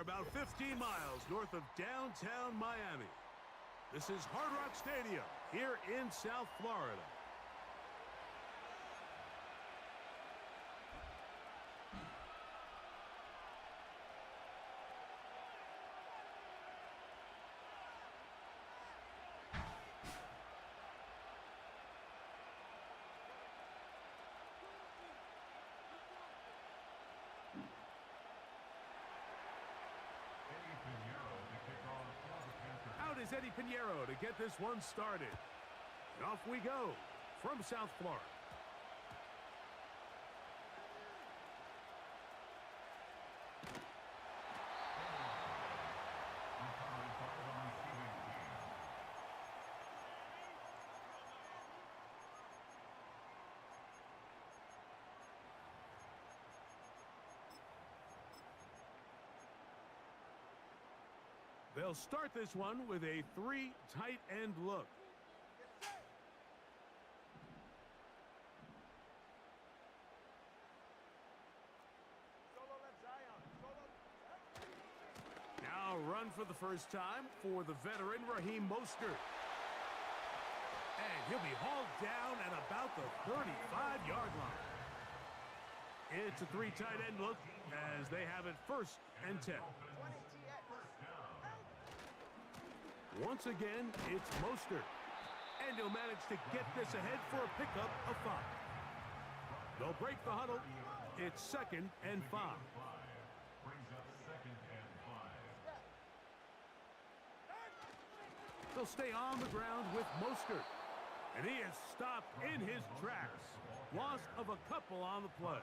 are about 15 miles north of downtown Miami. This is Hard Rock Stadium here in South Florida. Out is Eddie Pinheiro to get this one started. And off we go from South Florida. They'll start this one with a 3 tight end look. Now run for the first time for the veteran Raheem Mostert. And he'll be hauled down at about the 35-yard line. It's a 3 tight end look as they have it 1st and 10. Once again, it's Mostert. And he'll manage to get this ahead for a pickup of 5. They'll break the huddle. It's 2nd and 5. They'll stay on the ground with Mostert. And he is stopped in his tracks. Loss of a couple on the play.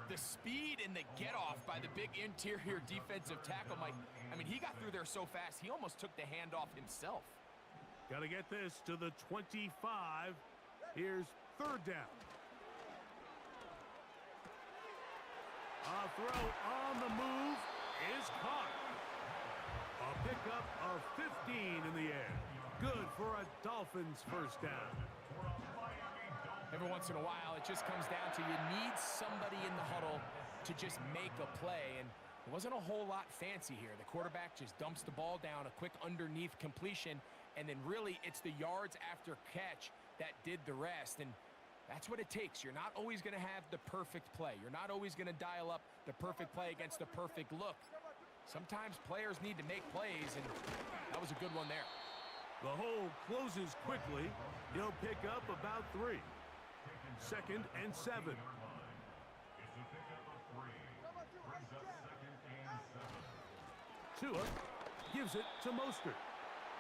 The speed and the get-off by the big interior defensive tackle, Mike. I mean, he got through there so fast, he almost took the handoff himself. Got to get this to the 25. Here's 3rd down. A throw on the move is caught. A pickup of 15 in the air. Good for a Dolphins 1st down. Every once in a while, it just comes down to you need somebody in the huddle to just make a play, and it wasn't a whole lot fancy here. The quarterback just dumps the ball down, a quick underneath completion, and then really it's the yards after catch that did the rest, and that's what it takes. You're not always going to have the perfect play. You're not always going to dial up the perfect play against the perfect look. Sometimes players need to make plays, and that was a good one there. The hole closes quickly. He'll pick up about 3. 2nd and 7. Tua gives it to Mostert.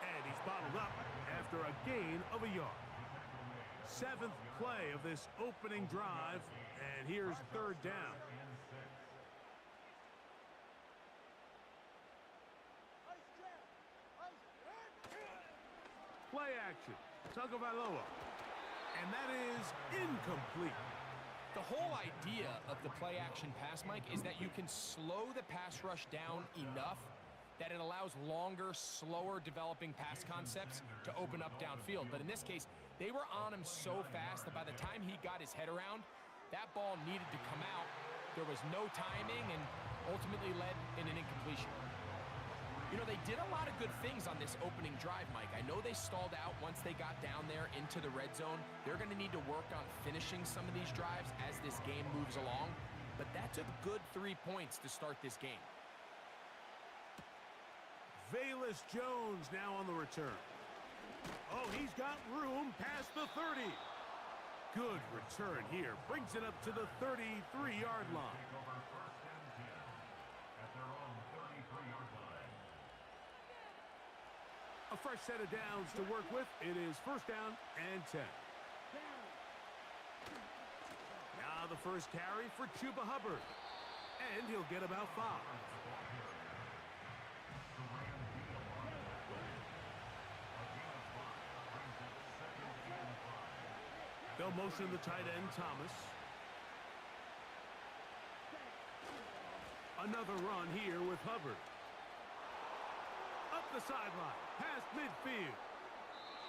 And he's bottled up after a gain of a yard. 7th play of this opening drive. And here's 3rd down. Play action. Tagovailoa. And that is incomplete. The whole idea of the play-action pass, Mike, is that you can slow the pass rush down enough that it allows longer, slower developing pass concepts to open up downfield. But in this case, they were on him so fast that by the time he got his head around, that ball needed to come out. There was no timing and ultimately led in an incompletion. You know, they did a lot of good things on this opening drive, Mike. I know they stalled out once they got down there into the red zone. They're going to need to work on finishing some of these drives as this game moves along. But that's a good 3 points to start this game. Velus Jones now on the return. Oh, he's got room past the 30. Good return here. Brings it up to the 33-yard line. A fresh set of downs to work with. It is 1st down and 10. Now the first carry for Chuba Hubbard. And he'll get about 5. They'll motion the tight end, Thomas. Another run here with Hubbard. Up the sideline, past midfield.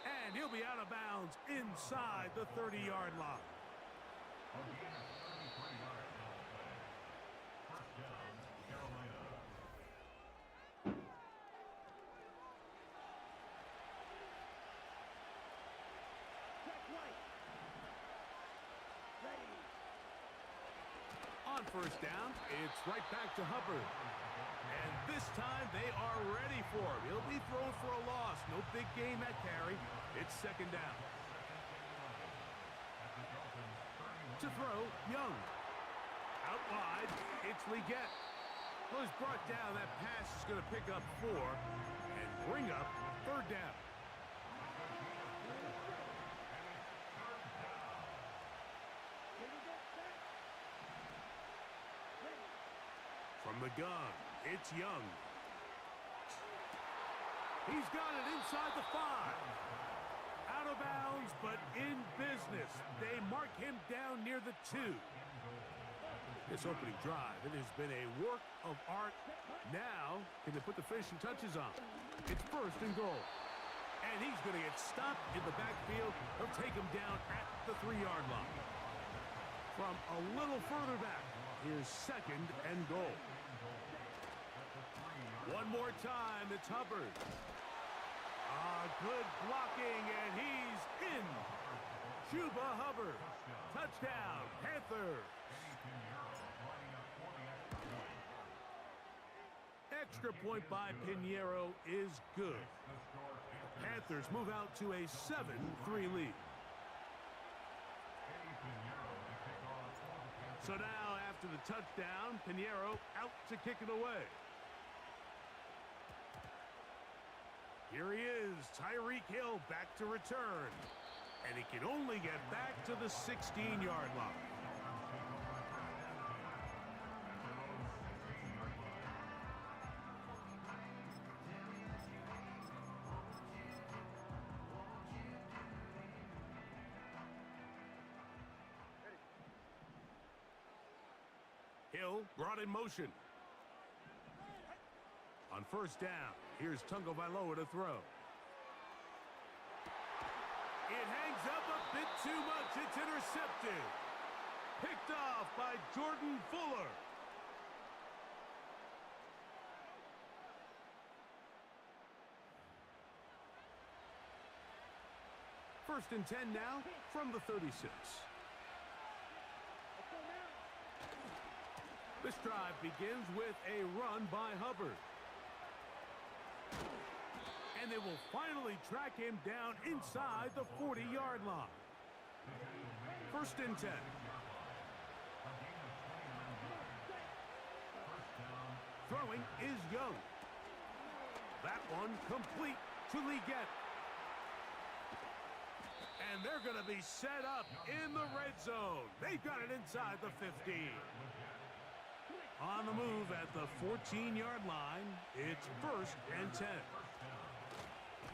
And he'll be out of bounds inside the 30-yard line. On first down, it's right back to Hubbard. And this time they are ready for him. He'll be thrown for a loss. No big gain that carry. It's second down. To throw, Young. Out wide, it's Legette. Well, he's brought down. That pass is going to pick up 4 and bring up third down. From the gun, it's Young. He's got it inside the 5. Out of bounds, but in business. They mark him down near the 2. This opening drive, it has been a work of art. Now, can they put the finishing touches on? It's first and goal. And he's going to get stopped in the backfield. They'll take him down at the 3-yard line. From a little further back, here's second and goal. One more time, it's Hubbard. Good blocking, and he's in. Chuba Hubbard. Touchdown, Panthers. Extra point by Pinheiro is good. Panthers move out to a 7-3 lead. So now, after the touchdown, Pinheiro out to kick it away. Here he is, Tyreek Hill back to return. And he can only get back to the 16-yard line. Hill brought in motion. On first down, here's Tagovailoa to throw. It hangs up a bit too much. It's intercepted. Picked off by Jordan Fuller. First and 10 now from the 36. This drive begins with a run by Hubbard. And they will finally track him down inside the 40-yard line. First and 10. Throwing is Young. That one complete to Legette. And they're going to be set up in the red zone. They've got it inside the 15. On the move at the 14-yard line, it's first and 10.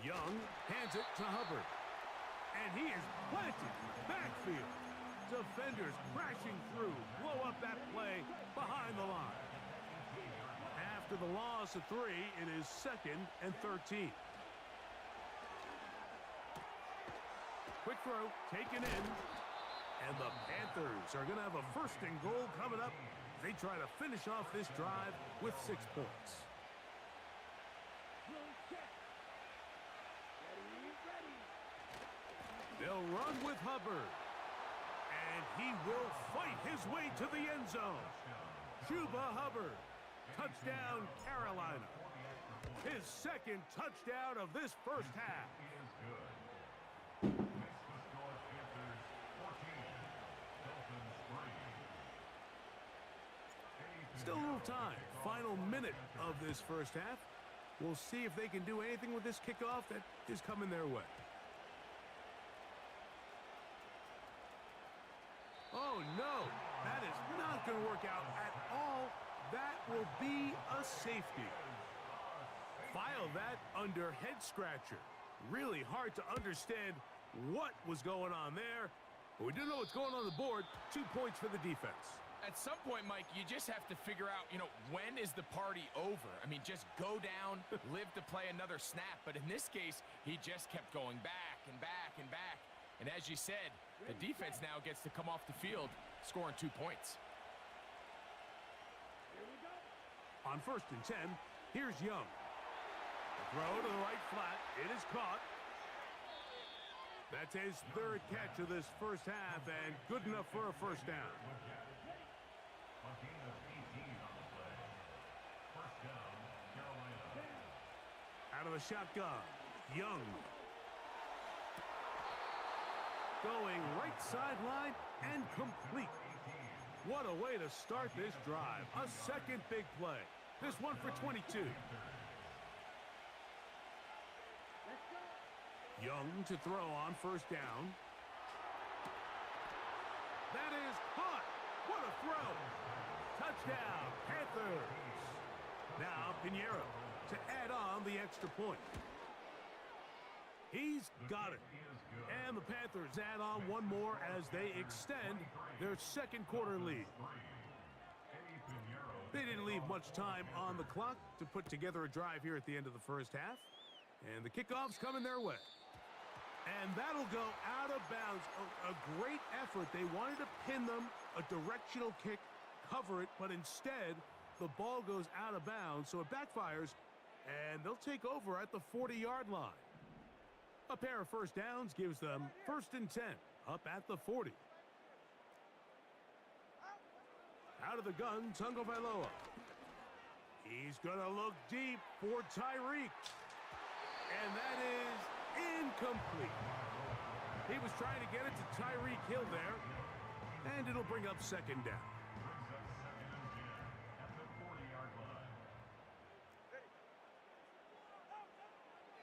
Young hands it to Hubbard. And he is planted backfield. Defenders crashing through, blow up that play behind the line. After the loss of 3, it is second and 13. Quick throw, taken in. And the Panthers are going to have a first and goal coming up. They try to finish off this drive with 6 points. They'll run with Hubbard. And he will fight his way to the end zone. Chuba Hubbard. Touchdown, Carolina. His second touchdown of this first half. Still a little time. Final minute of this first half. We'll see if they can do anything with this kickoff that is coming their way. Oh, no. That is not going to work out at all. That will be a safety. File that under head scratcher. Really hard to understand what was going on there. But we do know what's going on the board. 2 points for the defense. At some point, Mike, you just have to figure out, when is the party over? I mean, just go down, live to play another snap. But in this case, he just kept going back and back and back. And as you said, the defense now gets to come off the field, scoring 2 points. On first and 10, here's Young. The throw to the right flat. It is caught. That's his third catch of this first half, and good enough for a first down. Out of the shotgun, Young. Going right sideline and complete. What a way to start this drive. A second big play. This one for 22. Young to throw on first down. That is caught. What a throw. Touchdown, Panthers. Now Pinheiro to add on the extra point. He's got it. And the Panthers add on one more as they extend their second quarter lead. They didn't leave much time on the clock to put together a drive here at the end of the first half. And the kickoff's coming their way. And that'll go out of bounds. A great effort. They wanted to pin them, a directional kick, cover it, but instead the ball goes out of bounds, so it backfires, and they'll take over at the 40-yard line. A pair of first downs gives them 1st and 10, up at the 40. Out of the gun, Tagovailoa. He's going to look deep for Tyreek. And that is incomplete. He was trying to get it to Tyreek Hill there, and it'll bring up second down.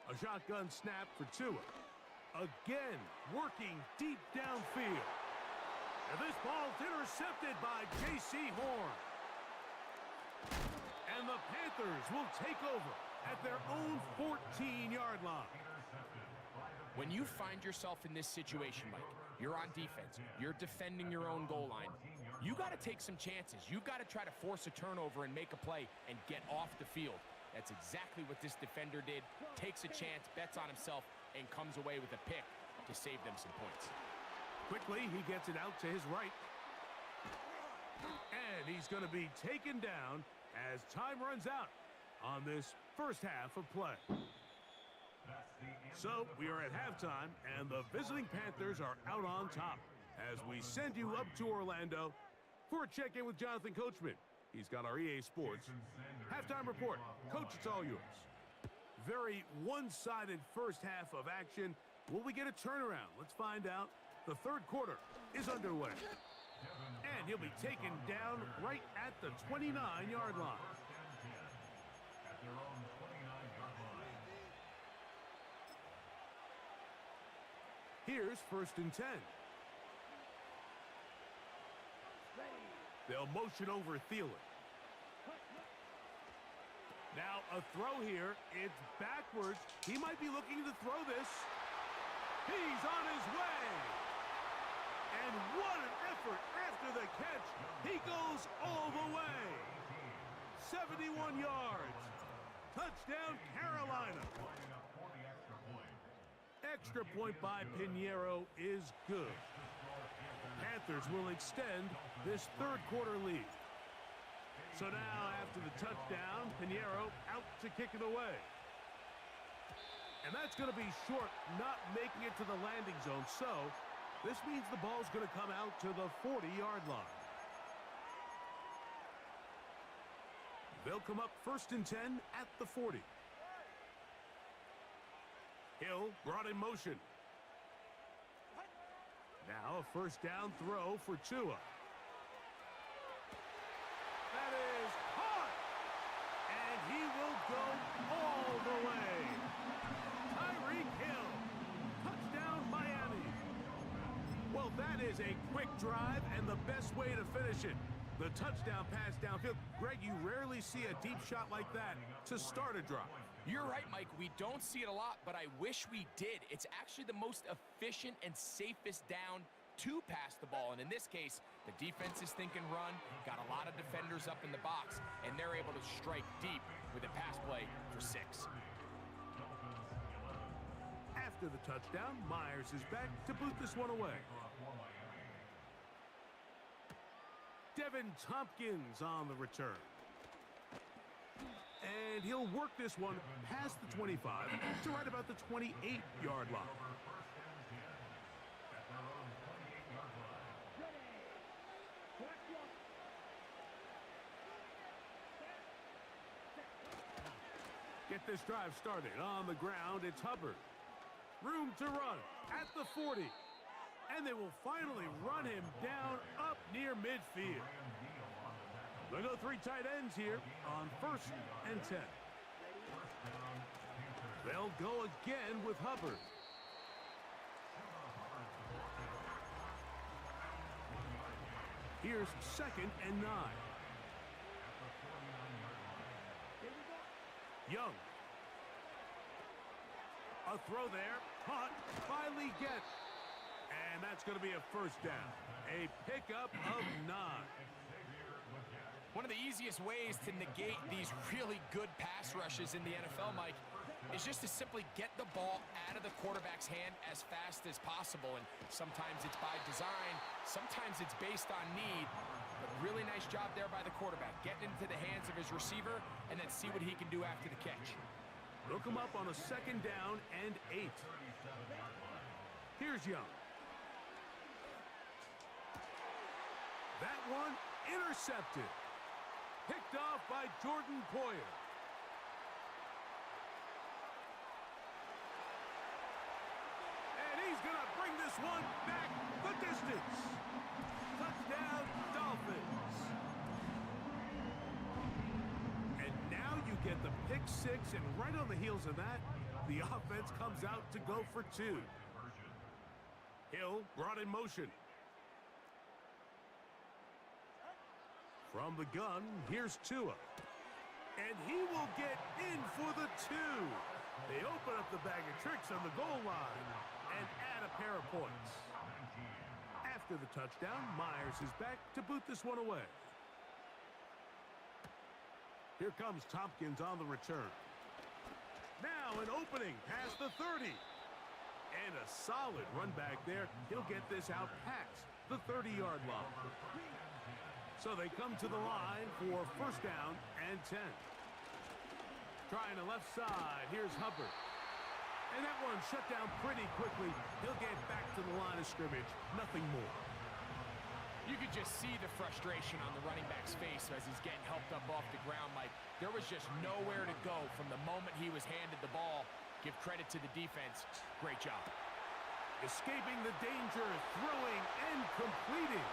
A shotgun snap for Tua. Again, working deep downfield. And this ball's intercepted by J.C. Horn. And the Panthers will take over at their own 14-yard line. When you find yourself in this situation, Mike, you're on defense, you're defending your own goal line, you got to take some chances. You got to try to force a turnover and make a play and get off the field. That's exactly what this defender did. Takes a chance, bets on himself, and comes away with a pick to save them some points. Quickly, he gets it out to his right. And he's going to be taken down as time runs out on this first half of play. So we are at halftime, and the visiting Panthers are out on top as we send you up to Orlando for a check-in with Jonathan Coachman. He's got our EA Sports halftime report. Coach, it's all yours. Very one-sided first half of action. Will we get a turnaround? Let's find out. The third quarter is underway. And he'll be taken down right at the 29-yard line. Here's 1st and 10. They'll motion over Thielen. Now a throw here. It's backwards. He might be looking to throw this. He's on his way. And what an effort after the catch. He goes all the way. 71 yards. Touchdown, Carolina. Extra point by Pinheiro is good. Panthers will extend this third quarter lead. So now after the touchdown, Pinheiro out to kick it away. And that's going to be short, not making it to the landing zone. So this means the ball's going to come out to the 40-yard line. They'll come up 1st and 10 at the 40. Hill brought in motion. Now a first down throw for Tua. That is caught. And he will go all the way. Tyreek Hill. Touchdown, Miami. Well, that is a quick drive and the best way to finish it. The touchdown pass downfield. Greg, you rarely see a deep shot like that to start a drive. You're right, Mike. We don't see it a lot, but I wish we did. It's actually the most efficient and safest down to pass the ball. And in this case, the defense is thinking run, got a lot of defenders up in the box, and they're able to strike deep with a pass play for 6. After the touchdown, Myers is back to boot this one away. Devin Tompkins on the return. And he'll work this one past the 25 to right about the 28-yard line. get this drive started. On the ground, it's Hubbard. Room to run at the 40. And they will finally run him down up near midfield. They'll go three tight ends here on 1st and 10. They'll go again with Hubbard. Here's 2nd and 9. Young. A throw there. Caught by Legette. And that's going to be a first down. A pickup of 9. One of the easiest ways to negate these really good pass rushes in the NFL, Mike, is just to simply get the ball out of the quarterback's hand as fast as possible. And sometimes it's by design, sometimes it's based on need. But really nice job there by the quarterback, getting into the hands of his receiver and then see what he can do after the catch. Look him up on a 2nd down and 8. Here's Young. That one intercepted. Picked off by Jordan Poyer. And he's going to bring this one back the distance. Touchdown, Dolphins. And now you get the pick 6, and right on the heels of that, the offense comes out to go for 2. Hill brought in motion. From the gun, here's Tua. And he will get in for the 2. They open up the bag of tricks on the goal line and add a pair of points. After the touchdown, Myers is back to boot this one away. Here comes Tompkins on the return. Now an opening past the 30. And a solid run back there. He'll get this out past the 30-yard line. So they come to the line for 1st down and 10. Trying the left side. Here's Hubbard. And that one shut down pretty quickly. He'll get back to the line of scrimmage. Nothing more. You could just see the frustration on the running back's face as he's getting helped up off the ground. Like, there was just nowhere to go from the moment he was handed the ball. Give credit to the defense. Great job. Escaping the danger, throwing and completing.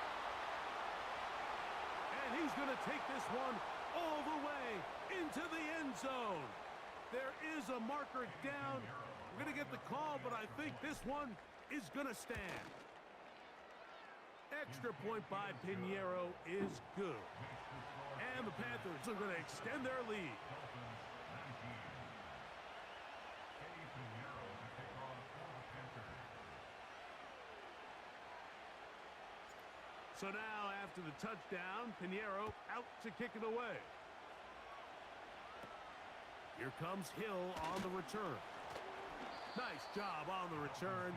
And he's going to take this one all the way into the end zone. There is a marker down. We're going to get the call, but I think this one is going to stand. Extra point by Pinheiro is good. And the Panthers are going to extend their lead. So now, after the touchdown, Pinheiro out to kick it away. Here comes Hill on the return. Nice job on the return.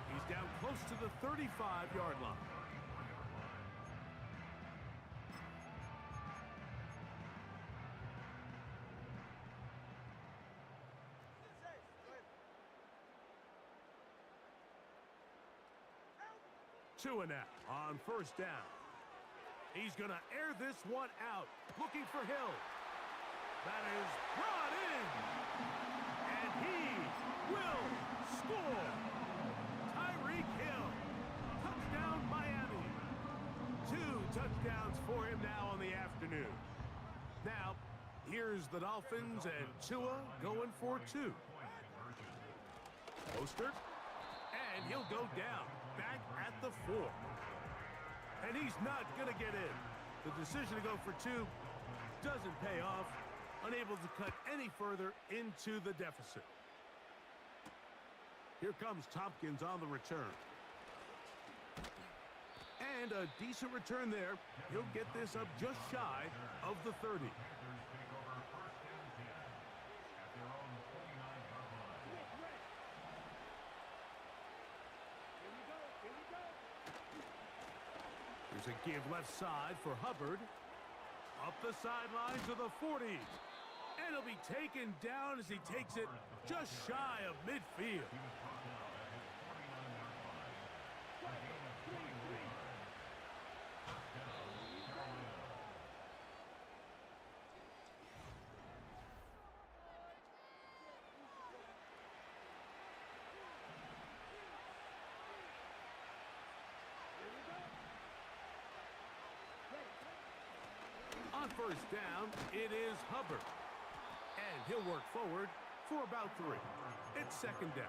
He's down close to the 35-yard line. Tua now on 1st down. He's going to air this one out, looking for Hill. That is brought in, and he will score. Tyreek Hill, touchdown Miami. 2 touchdowns for him now on the afternoon. Now, here's the Dolphins and Tua going for 2. Mostert, and he'll go down. Back at the 4. And he's not going to get in. The decision to go for 2 doesn't pay off. Unable to cut any further into the deficit. Here comes Tompkins on the return. And a decent return there. He'll get this up just shy of the 30. There's a give left side for Hubbard. Up the sideline to the 40. And he'll be taken down as he takes it just shy of midfield. first down, it is Hubbard. And he'll work forward for about 3. It's second down.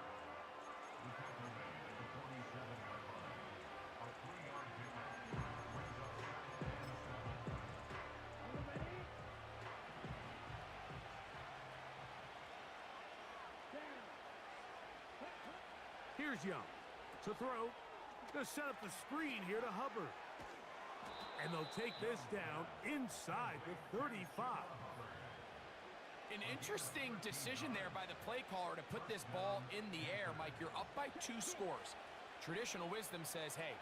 Here's Young to throw. To set up the screen here to Hubbard. And they'll take this down inside the 35. An interesting decision there by the play caller to put this ball in the air. Mike, you're up by 2 scores. Traditional wisdom says, hey,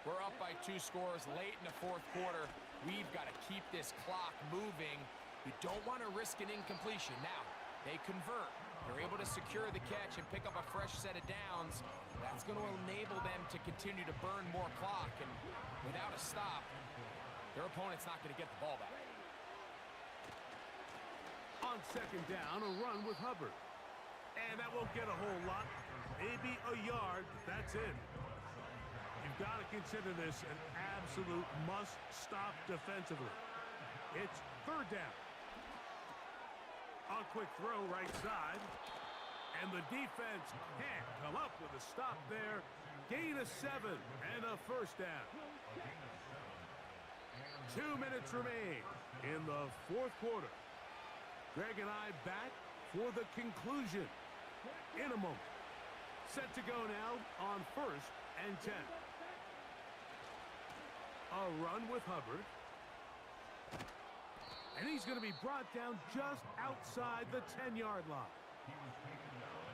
we're up by 2 scores late in the fourth quarter. We've got to keep this clock moving. We don't want to risk an incompletion. Now, they convert. They're able to secure the catch and pick up a fresh set of downs. That's going to enable them to continue to burn more clock. And without a stop, their opponent's not going to get the ball back. On second down, a run with Hubbard. And that won't get a whole lot. Maybe a yard, but that's it. You've got to consider this an absolute must-stop defensively. It's third down. A quick throw right side. And the defense can't come up with a stop there. Gain of 7 and a first down. 2 minutes remain in the fourth quarter. Greg and I back for the conclusion in a moment. Set to go now on first and 10. A run with Hubbard. And he's going to be brought down just outside the 10-yard line.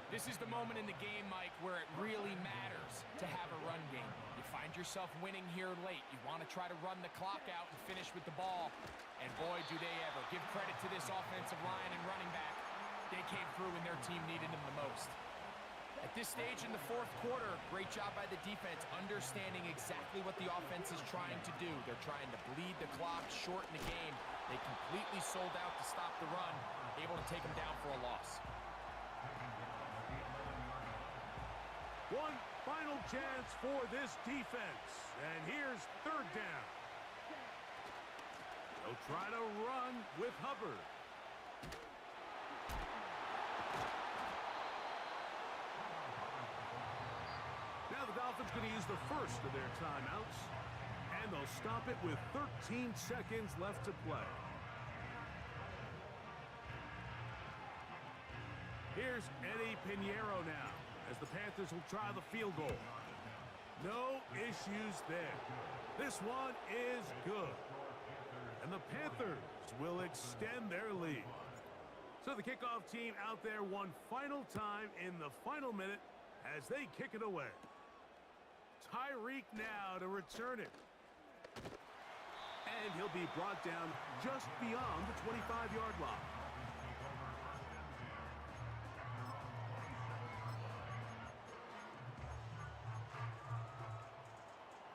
This is the moment in the game, Mike, where it really matters to have a run game. You find yourself winning here late. You want to try to run the clock out and finish with the ball. And boy, do they ever. Give credit to this offensive line and running back. They came through when their team needed them the most. At this stage in the fourth quarter, great job by the defense, understanding exactly what the offense is trying to do. They're trying to bleed the clock, shorten the game. They completely sold out to stop the run, able to take them down for a loss. One final chance for this defense. And here's third down. They'll try to run with Hubbard. Now the Dolphins going to use the first of their timeouts. And they'll stop it with 13 seconds left to play. Here's Eddie Pinheiro now, as the Panthers will try the field goal. No issues there. This one is good. And the Panthers will extend their lead. So the kickoff team out there one final time in the final minute as they kick it away. Tyreek now to return it. And he'll be brought down just beyond the 25-yard line.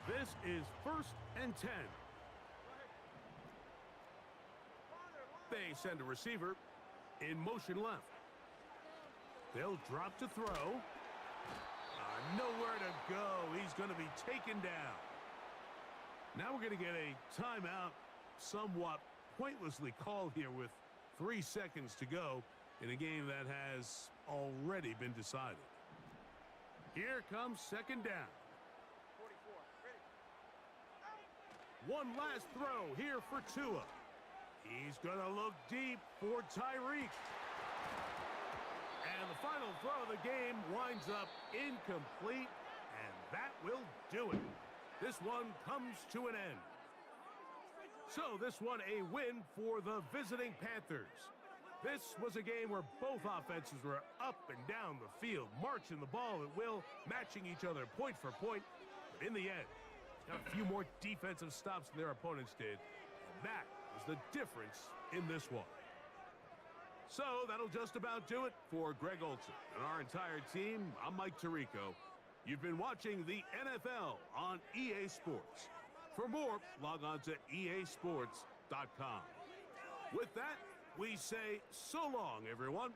This is first and 10. They send a receiver in motion left. They'll drop to throw. Nowhere to go. He's going to be taken down. Now we're going to get a timeout, somewhat pointlessly called here with 3 seconds to go in a game that has already been decided. Here comes second down. One last throw here for Tua. He's going to look deep for Tyreek. And the final throw of the game winds up incomplete, and that will do it. This one comes to an end. So this one a win for the visiting Panthers. This was a game where both offenses were up and down the field, marching the ball at will, matching each other point for point. But in the end, got a few more defensive stops than their opponents did. And that was the difference in this one. So that'll just about do it for Greg Olsen and our entire team. I'm Mike Tirico. You've been watching the NFL on EA Sports. For more, log on to easports.com. With that, we say so long, everyone.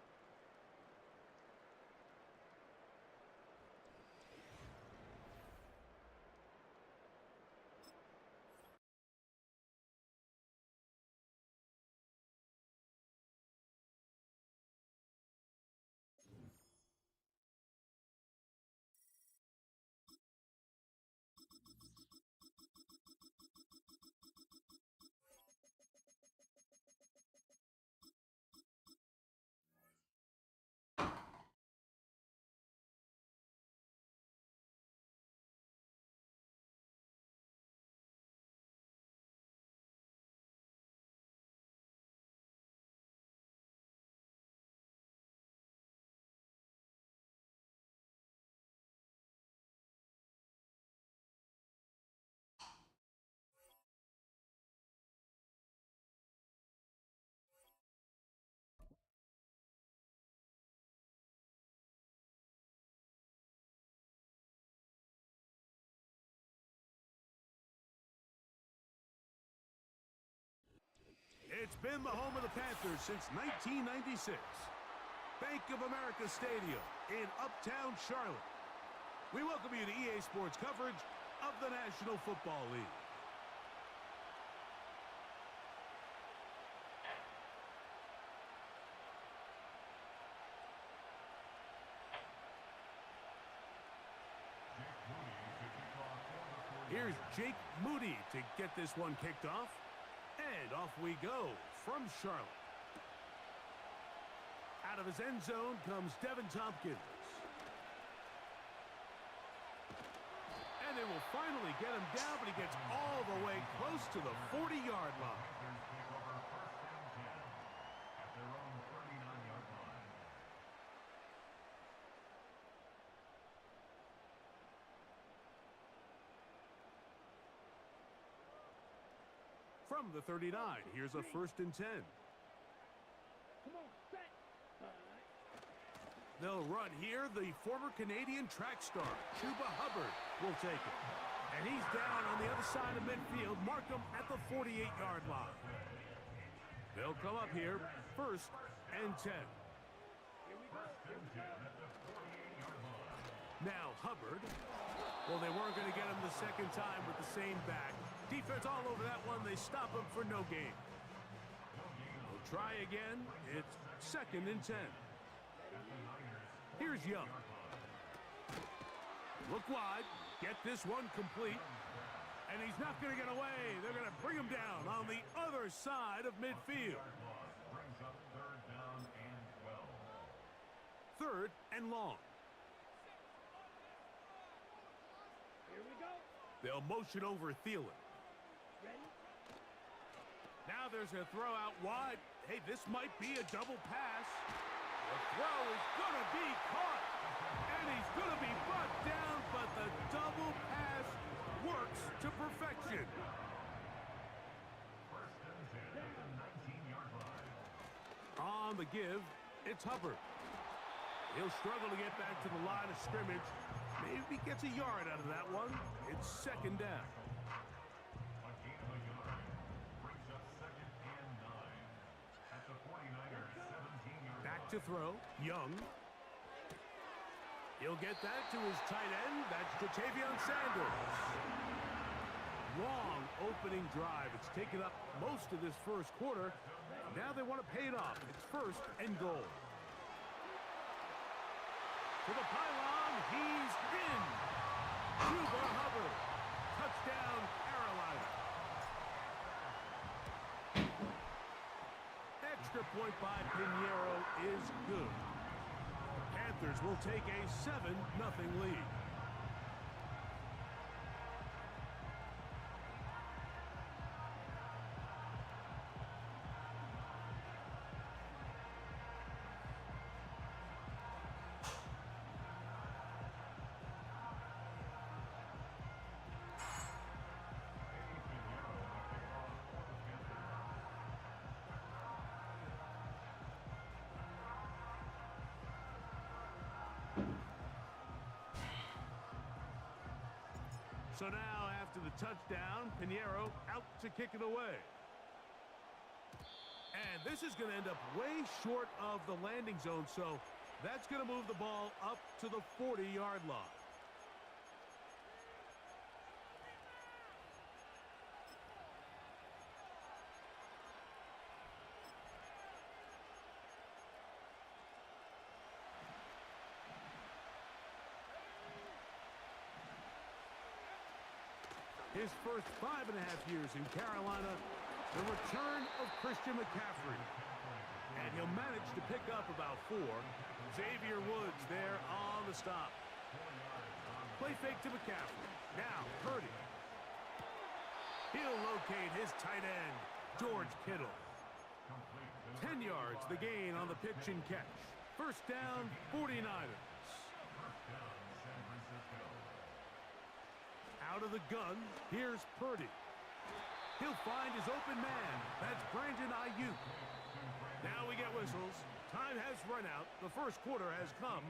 It's been the home of the Panthers since 1996. Bank of America Stadium in Uptown Charlotte. We welcome you to EA Sports coverage of the National Football League. Here's Jake Moody to get this one kicked off. And off we go from Charlotte. Out of his end zone comes Devin Tompkins. And they will finally get him down, but he gets all the way close to the 40-yard line. From the 39, here's a 1st and 10. They'll run here. The former Canadian track star, Chuba Hubbard, will take it. And he's down on the other side of midfield. Mark him at the 48-yard line. They'll come up here, 1st and 10. Now Hubbard. Well, they weren't going to get him the second time with the same back. Defense all over that one. They stop him for no gain. They'll try again. It's 2nd and 10. Here's Young. Look wide. Get this one complete. And he's not going to get away. They're going to bring him down on the other side of midfield. 3rd and long. They'll motion over Thielen. Now there's a throw out wide. Hey, this might be a double pass. The throw is going to be caught. And he's going to be brought down, but the double pass works to perfection. On the give, it's Hubbard. He'll struggle to get back to the line of scrimmage. Maybe gets a yard out of that one. It's 2nd down. Back to throw. Young. He'll get that to his tight end. That's Ja'Tavion Sanders. Long opening drive. It's taken up most of this first quarter. Now they want to pay it off. It's 1st and goal. To the pylon, he's in. Chuba Hubbard. Touchdown, Carolina. Extra point by Pinheiro is good. Panthers will take a 7-0 lead. So now, after the touchdown, Pinheiro out to kick it away. And this is going to end up way short of the landing zone, so that's going to move the ball up to the 40-yard line. His first 5.5 years in Carolina, the return of Christian McCaffrey. And he'll manage to pick up about 4. Xavier Woods there on the stop. Play fake to McCaffrey. Now, Purdy. He'll locate his tight end, George Kittle. 10 yards, the gain on the pitch and catch. 1st down, 49ers. Out of the gun, here's Purdy. He'll find his open man. That's Brandon Ayuk. Now we get whistles. Time has run out. The first quarter has come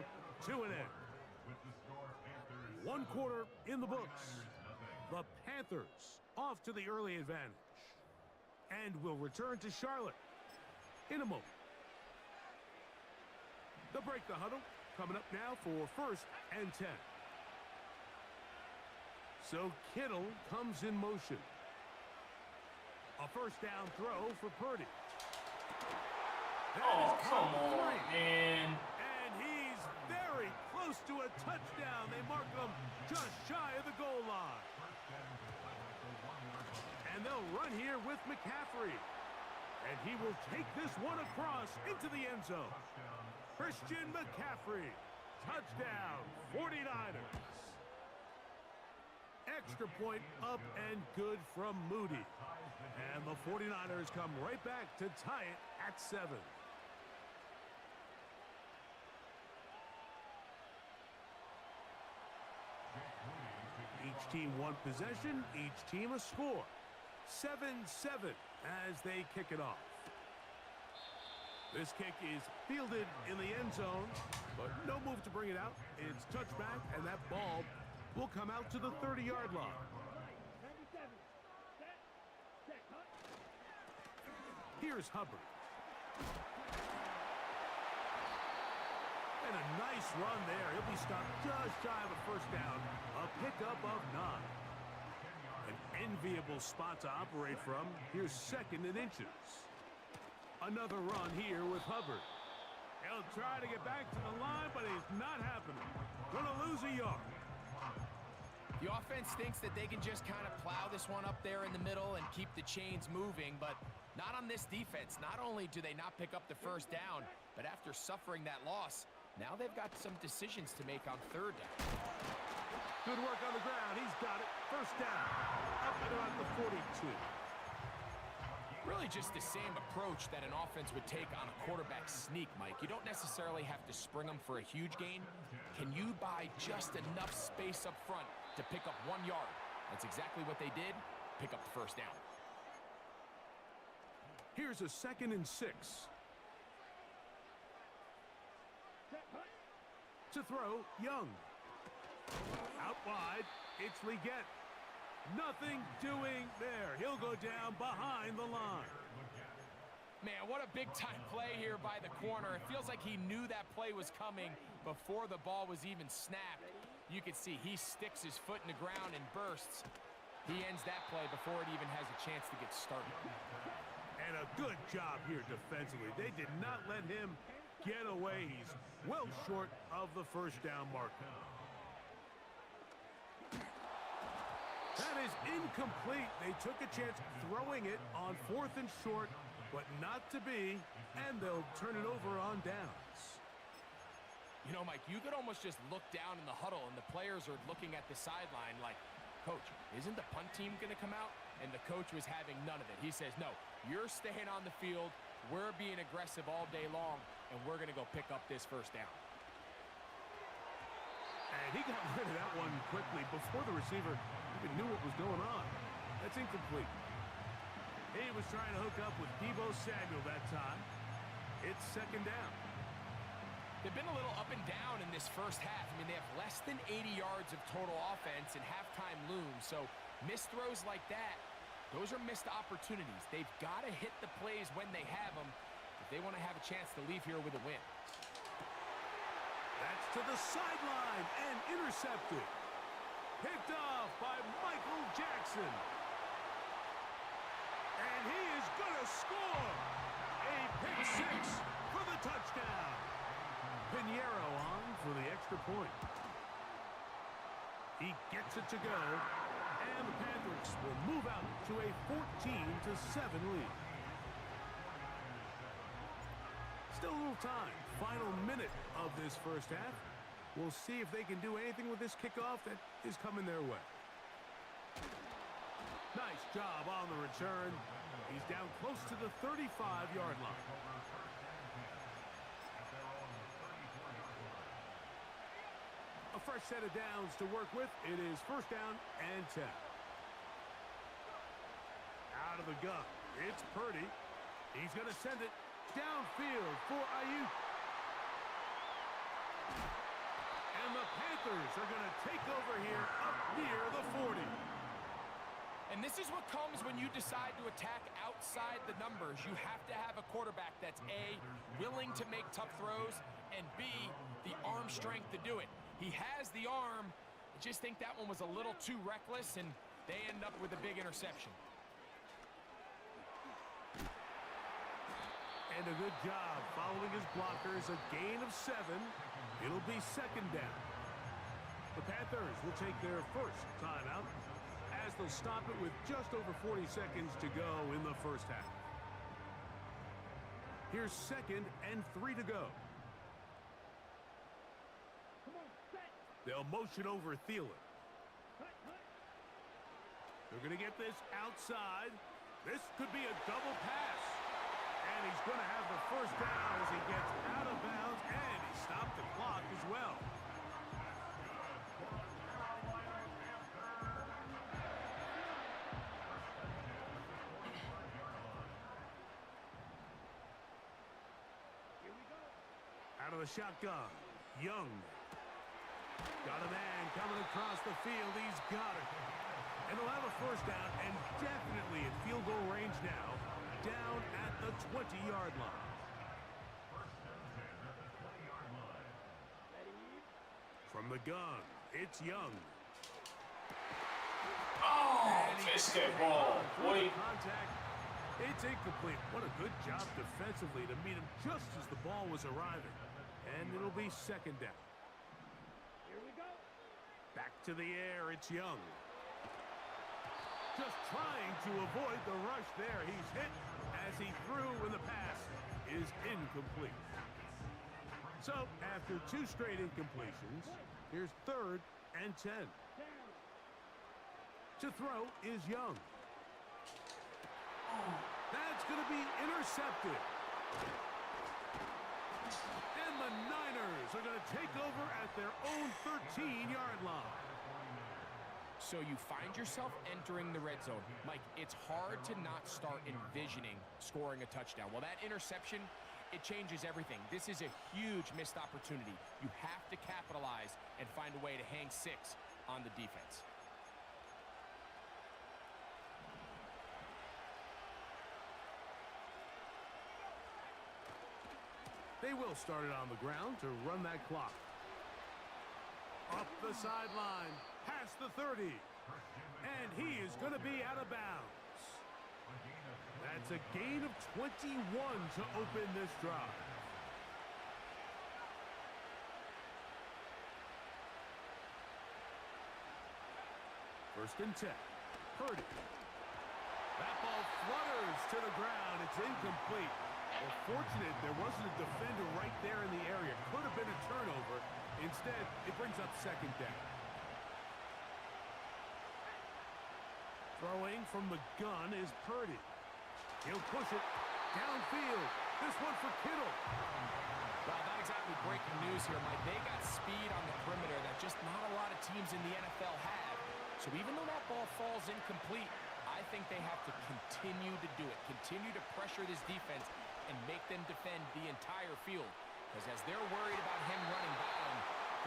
to an end. 1 quarter in the books. The Panthers off to the early advantage. and will return to Charlotte in a moment. They'll break the huddle. Coming up now for 1st and 10. So Kittle comes in motion. A first down throw for Purdy. Oh, come on, man. And he's very close to a touchdown. They mark him just shy of the goal line. And they'll run here with McCaffrey. And he will take this one across into the end zone. Christian McCaffrey. Touchdown, 49ers. Extra point up and good from Moody. And the 49ers come right back to tie it at 7. Each team one possession, each team a score. 7-7 as they kick it off. This kick is fielded in the end zone, but no move to bring it out. It's touchback, and that ball will come out to the 30-yard line. Here's Hubbard. And a nice run there. He'll be stopped just shy of a first down. A pickup of 9. An enviable spot to operate from. Here's 2nd and inches. Another run here with Hubbard. He'll try to get back to the line, but it's not happening. Gonna lose a yard. The offense thinks that they can just kind of plow this one up there in the middle and keep the chains moving, but not on this defense. Not only do they not pick up the first down, but after suffering that loss, now they've got some decisions to make on 3rd down. Good work on the ground. He's got it. First down. Up and around the 42. Really just the same approach that an offense would take on a quarterback sneak, Mike. You don't necessarily have to spring them for a huge gain. Can you buy just enough space up front to pick up 1 yard? That's exactly what they did. Pick up the first down. Here's a 2nd and 6. To throw, Young. Out wide, it's Leggett. Nothing doing there. He'll go down behind the line. Man, what a big-time play here by the corner. It feels like he knew that play was coming before the ball was even snapped. You can see he sticks his foot in the ground and bursts. He ends that play before it even has a chance to get started. And a good job here defensively. They did not let him get away. He's well short of the first down marker. That is incomplete. They took a chance throwing it on 4th and short, but not to be, and they'll turn it over on downs. You know, Mike, you could almost just look down in the huddle, and the players are looking at the sideline like, Coach, isn't the punt team going to come out? And the coach was having none of it. He says, no, you're staying on the field. We're being aggressive all day long, and we're going to go pick up this first down. And he got rid of that one quickly before the receiver even knew what was going on. That's incomplete. He was trying to hook up with Deebo Samuel that time. It's 2nd down. They've been a little up and down in this first half. I mean, they have less than 80 yards of total offense and halftime looms. So missed throws like that, those are missed opportunities. They've got to hit the plays when they have them if they want to have a chance to leave here with a win. That's to the sideline and intercepted. Picked off by Michael Jackson. And he is going to score. A pick 6 for the touchdown. Pinheiro on for the extra point. He gets it to go. And the Panthers will move out to a 14-7 lead. Still a little time. Final minute of this first half. We'll see if they can do anything with this kickoff that is coming their way. Nice job on the return. He's down close to the 35-yard line. A fresh set of downs to work with. It is 1st down and 10. Out of the gun. It's Purdy. He's going to send it downfield for Ayuk. And the Panthers are going to take over here up near the 40. And this is what comes when you decide to attack outside the numbers. You have to have a quarterback that's A, willing to make tough throws, and B, the arm strength to do it. He has the arm. I just think that one was a little too reckless, and they end up with a big interception. And a good job following his blockers. A gain of 7. It'll be second down. The Panthers will take their first timeout as they'll stop it with just over 40 seconds to go in the first half. Here's 2nd and 3 to go. They'll motion over Thielen. They're going to get this outside. This could be a double pass. And he's going to have the first down as he gets out of bounds, and he stopped the clock as well. Out of the shotgun, Young. Got a man coming across the field. He's got it. And he'll have a first down, and definitely in field goal range now, down at the 20-yard line. From the gun, it's Young. Oh, missed it ball. Boy. Contact. It's incomplete. What a good job defensively to meet him just as the ball was arriving. And it'll be second down. Here we go. Back to the air, it's Young. Just trying to avoid the rush there. He's hit as he threw when the pass is incomplete. So, after 2 straight incompletions, here's 3rd and 10. To throw is Young. That's going to be intercepted. And the Niners are going to take over at their own 13-yard line. So you find yourself entering the red zone. Mike, it's hard to not start envisioning scoring a touchdown. Well, that interception, it changes everything. This is a huge missed opportunity. You have to capitalize and find a way to hang 6 on the defense. They will start it on the ground to run that clock. Up the sideline, past the 30. And he is going to be out of bounds. That's a gain of 21 to open this drive. First and 10. Purdy. That ball flutters to the ground. It's incomplete. Well, fortunate there wasn't a defender right there in the area. Could have been a turnover. Instead, it brings up second down. Throwing from the gun is Purdy. He'll push it downfield. This one for Kittle. Well, not exactly breaking news here, Mike. They got speed on the perimeter that just not a lot of teams in the NFL have. So even though that ball falls incomplete, I think they have to continue to do it. Continue to pressure this defense and make them defend the entire field. Because as they're worried about him running down,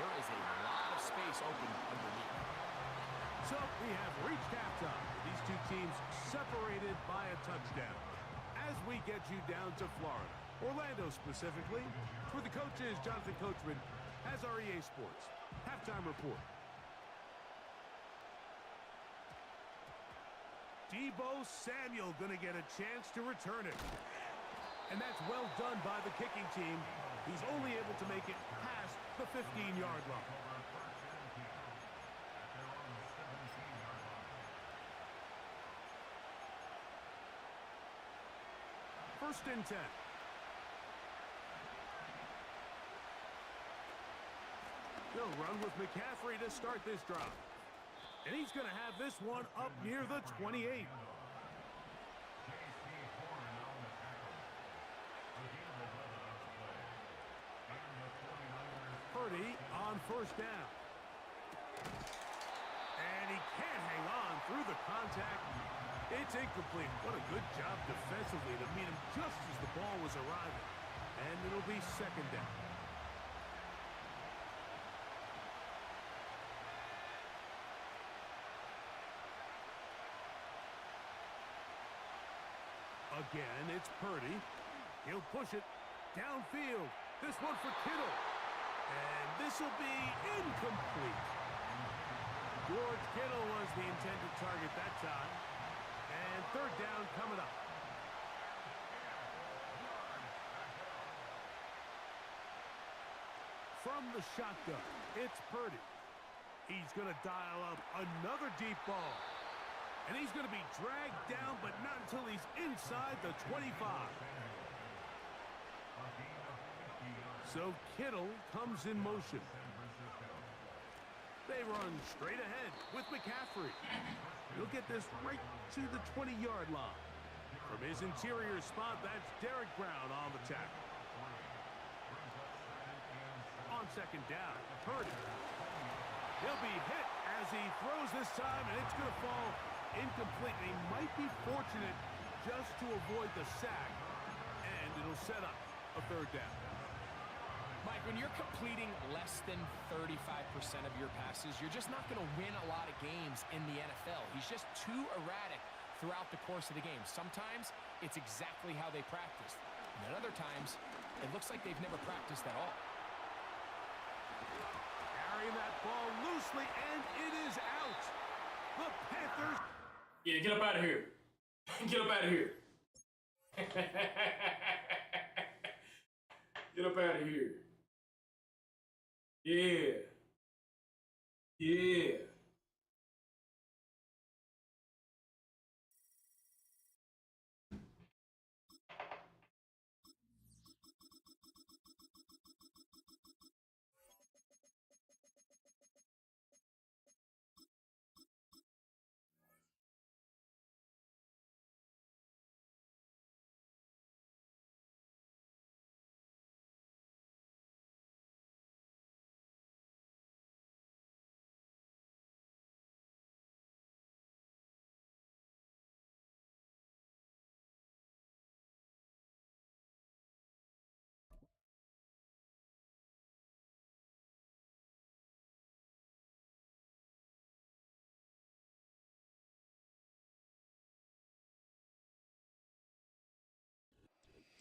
there is a lot of space open underneath. So we have reached halftime. These two teams separated by a touchdown. As we get you down to Florida, Orlando specifically, where the coaches, Jonathan Coachman, has our EA Sports halftime report. Deebo Samuel going to get a chance to return it. And that's well done by the kicking team. He's only able to make it past the 15-yard line. First and 10. They'll run with McCaffrey to start this drive. And he's going to have this one up near the 28. Purdy on first down. And he can't hang on through the contact. It's incomplete. What a good job defensively to meet him just as the ball was arriving. And it'll be second down. Again, it's Purdy. He'll push it downfield. This one for Kittle. And this will be incomplete. George Kittle was the intended target that time. And third down coming up. From the shotgun, it's Purdy. He's going to dial up another deep ball. And he's going to be dragged down, but not until he's inside the 25. So Kittle comes in motion. They run straight ahead with McCaffrey. He'll get this right to the 20-yard line. From his interior spot, that's Derek Brown on the tackle. On second down, Purdy. He'll be hit as he throws this time, and it's going to fall incomplete. He might be fortunate just to avoid the sack, and it'll set up a third down. Mike, when you're completing less than 35% of your passes, you're just not going to win a lot of games in the NFL. He's just too erratic throughout the course of the game. Sometimes it's exactly how they practiced. And then other times, it looks like they've never practiced at all. Carrying that ball loosely, and it is out. The Panthers. Yeah, get up out of here. Get up out of here. Get up out of here. Yeah. Yeah.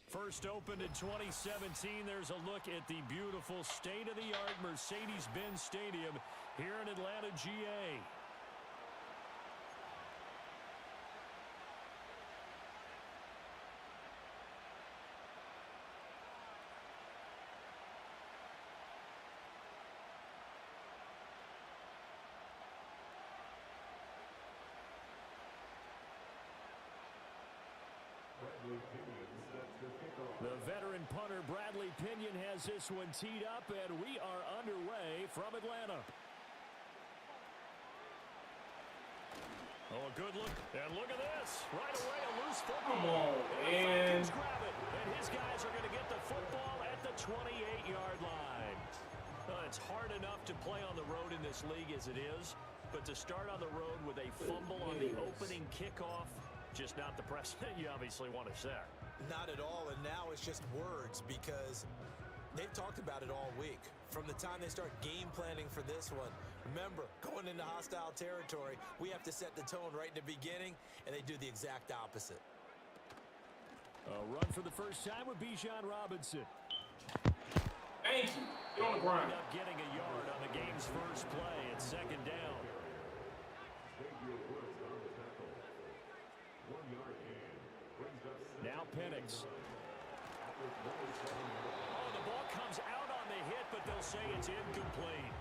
First opened in 2017, there's a look at the beautiful state-of-the-art Mercedes-Benz Stadium here in Atlanta, GA. The veteran punter Bradley Pinion has this one teed up, and we are underway from Atlanta. Oh, a good look. And look at this. Right away, a loose football. Come on, man. Grab it, and his guys are going to get the football at the 28-yard line. It's hard enough to play on the road in this league as it is, but to start on the road with a fumble on the opening kickoff, just not the precedent you obviously want to set. Not at all, and now it's just words because they've talked about it all week. From the time they start game planning for this one, remember, going into hostile territory, we have to set the tone right in the beginning, and they do the exact opposite. A run for the first time with Bijan Robinson. Thank you. Get on the ground. End up getting a yard on the game's first play. It's second down. Now Penix. Oh, the ball comes out on the hit, but they'll say it's incomplete.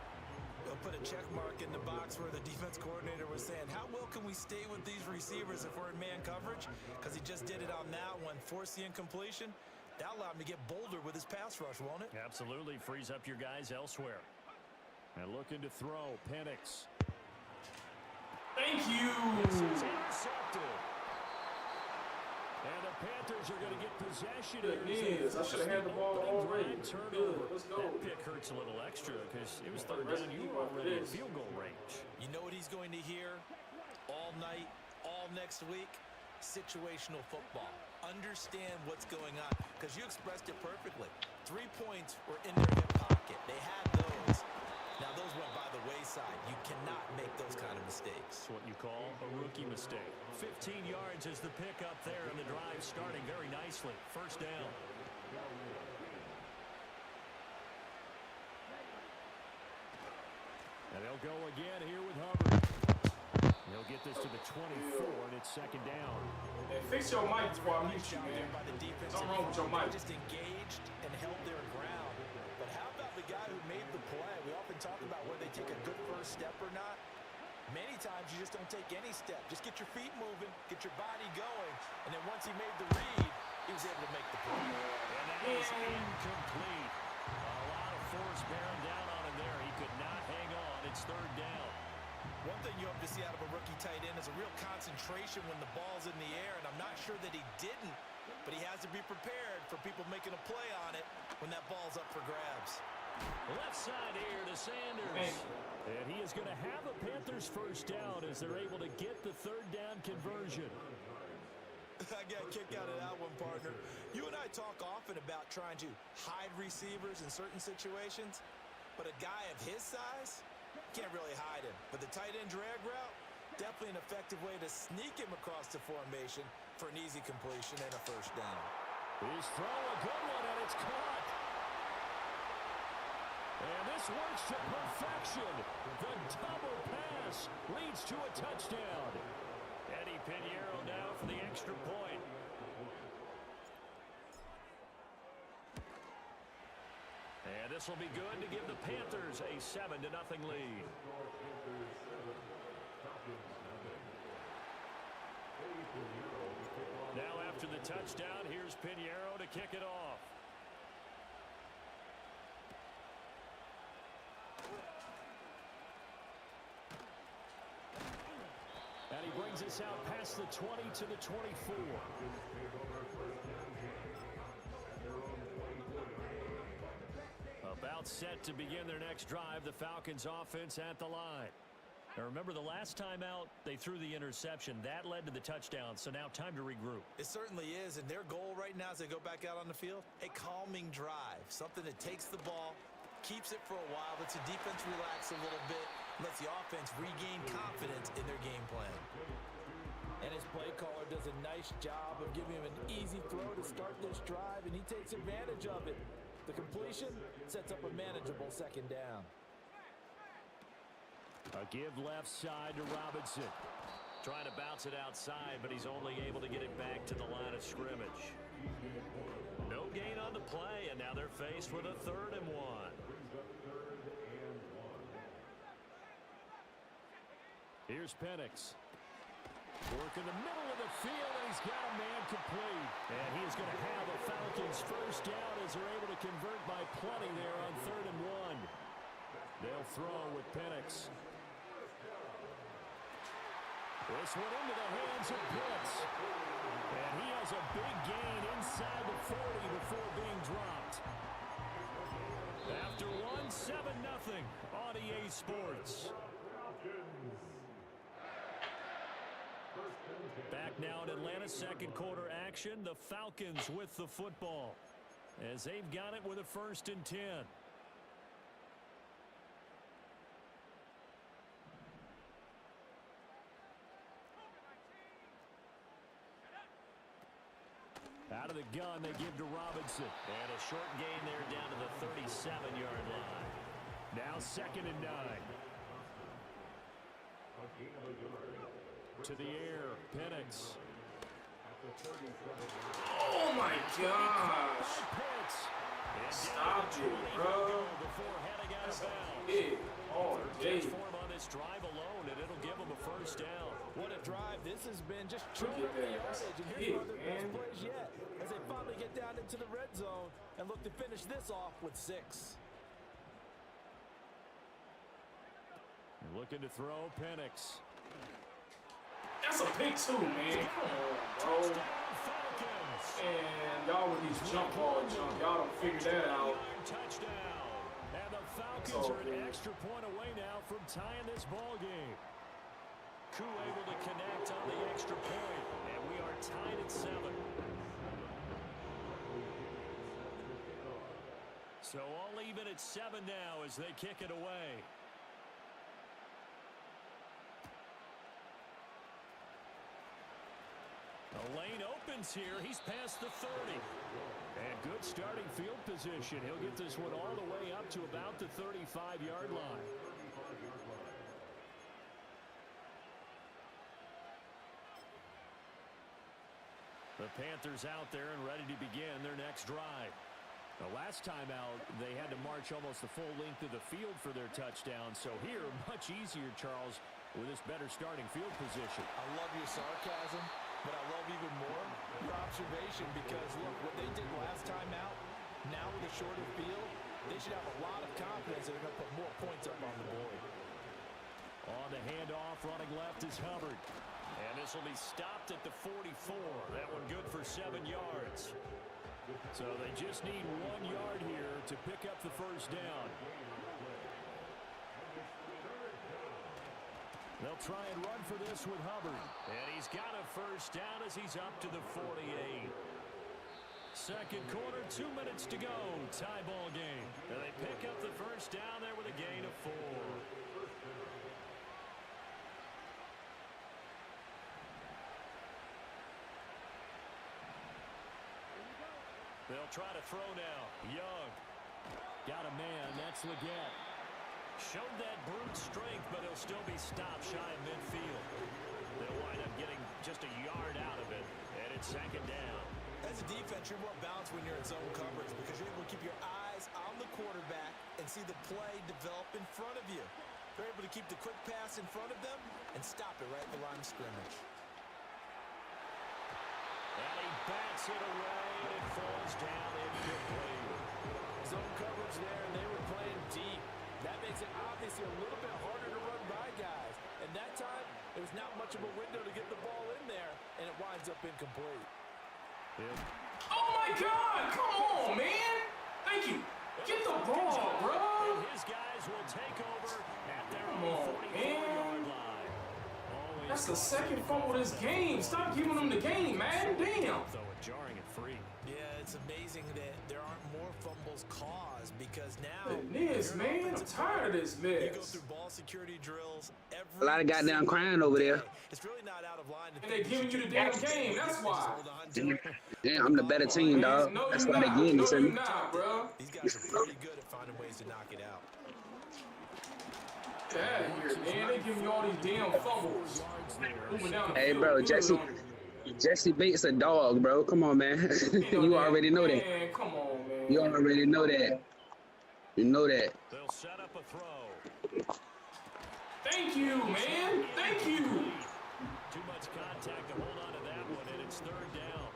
They'll put a check mark in the box where the defense coordinator was saying, how well can we stay with these receivers if we're in man coverage? Because he just did it on that one, forced the incompletion. That'll allow him to get bolder with his pass rush, won't it? Absolutely. Frees up your guys elsewhere. And looking to throw, Penix. Thank you. This is intercepted. And the Panthers are going to get possession. Goodness, I should have had the ball already. Good, let's go. That pick hurts a little extra because it was third down. You were already in field goal range. You know what he's going to hear all night, all next week? Situational football. Understand what's going on because you expressed it perfectly. 3 points were in their hip pocket. They had those. Now, those went by the wayside. You cannot make those kind of mistakes. It's what you call a rookie mistake. 15 yards is the pickup there, and the drive starting very nicely. First down. And they'll go again here with Hubbard. He'll get this to the 24, and it's second down. Hey, fix your mic before I mute you, man. By the defense, Something wrong with your mic. just engaged and held their ground. But how about the guy who made the play? We often talk about whether they take a good first step or not. Many times you just don't take any step. Just get your feet moving, get your body going, and then once he made the read, he was able to make the play. And that is incomplete. A lot of force bearing down on him there. He could not hang on. It's third down. One thing you hope to see out of a rookie tight end is a real concentration when the ball's in the air, and I'm not sure that he didn't, but he has to be prepared for people making a play on it when that ball's up for grabs. Left side here to Sanders. And he is going to have a Panthers first down as they're able to get the third down conversion. I got a kick out of that one, partner. You and I talk often about trying to hide receivers in certain situations, but a guy of his size can't really hide him. But the tight end drag route, definitely an effective way to sneak him across the formation for an easy completion and a first down. His throw, a good one, and it's caught. And this works to perfection. The double pass leads to a touchdown. Eddie Pinheiro now for the extra point. And this will be good to give the Panthers a 7-0 lead. Now after the touchdown, here's Pinheiro to kick it off. And he brings us out past the 20 to the 24. About set to begin their next drive, the Falcons offense at the line. Now remember, the last time out, they threw the interception. That led to the touchdown, so now time to regroup. It certainly is, and their goal right now as they go back out on the field, a calming drive, something that takes the ball, keeps it for a while, lets the defense relax a little bit, lets the offense regain confidence in their game plan. And his play caller does a nice job of giving him an easy throw to start this drive, and he takes advantage of it. The completion sets up a manageable second down. A give left side to Robinson. Trying to bounce it outside, but he's only able to get it back to the line of scrimmage. No gain on the play, and now they're faced with a 3rd and 1. Here's Penix. Work in the middle of the field, and he's got a man complete. And he is going to have a Falcons first down as they're able to convert by plenty there on 3rd and 1. They'll throw with Penix. This one into the hands of Pitts. And he has a big gain inside the 40 before being dropped. After one, 7-0 on EA Sports. Back now in Atlanta, second quarter action. The Falcons with the football as they've got it with a 1st and 10. Out of the gun, they give to Robinson. And a short gain there down to the 37-yard line. Now 2nd and 9. To the air, Penix. Oh my gosh! Stop it, bro. That's a hit all day. Form on this drive alone, and it'll give them a first down. What a drive this has been, just chewing Look up at the that. That's a yardage. And hit, here's one of their best man. plays yet, as they finally get down into the red zone and look to finish this off with 6. Looking to throw, Penix. That's a pick too, man. Come on, bro. And y'all with these jump ball jump, y'all don't figure that out. Touchdown. And the Falcons are an extra point away now from tying this ball game. Koo able to connect on the extra point, and we are tied at 7. So all even at 7 now as they kick it away. A lane open movements here. He's past the 30. And good starting field position. He'll get this one all the way up to about the 35-yard line. The Panthers out there and ready to begin their next drive. The last time out, they had to march almost the full length of the field for their touchdown. So here, much easier, Charles, with this better starting field position. I love your sarcasm, but I love even more your observation because, look, what they did last time out, now with a shorter field, they should have a lot of confidence that they're going to put more points up on the board. On the handoff, running left is Hubbard. And this will be stopped at the 44. That one good for 7 yards. So they just need 1 yard here to pick up the first down. They'll try and run for this with Hubbard. And he's got a first down as he's up to the 48. Second quarter, 2 minutes to go. Tie ball game. And they pick up the first down there with a gain of 4. They'll try to throw now. Young. Got a man. That's Legette. Showed that brute strength, but he'll still be stopped shy of midfield. They'll wind up getting just a yard out of it, and it's second down. As a defense, you're more balanced when you're in zone coverage because you're able to keep your eyes on the quarterback and see the play develop in front of you. They're able to keep the quick pass in front of them and stop it right at the line of scrimmage. And he bats it away, and it falls down incomplete. Zone coverage there, and they were playing deep. That makes it obviously a little bit harder to run by guys. And that time, there was not much of a window to get the ball in there, and it winds up incomplete. Oh, my God. Come on, man. Thank you. Get the ball, bro. And his guys will take over at their Come on, 44-yard line. Always That's the second fumble of this game. Stop giving them the game, man. Damn. though, jarring and free. Yeah, it's amazing that there aren't more fumbles caused because now Miss, man. I'm tired of this you go mess. through ball security drills every A lot of goddamn crying over there. It's really not out of line. And they're giving you the damn game. That's why. Damn, I'm the better team, dog. No, That's you're why they not. getting No, it to you're me. not, bro. These guys are pretty good at finding ways to knock it out. Get out of here, man. They giving you all these damn fumbles. Moving down the Hey, field, bro, good Jesse Bates a dog, bro. Come on, man. You already know that. Man, come on, man. You already know that. You know that. They'll set up a throw. Thank you, man. Thank you. Too much contact to hold on to that one, and it's third down.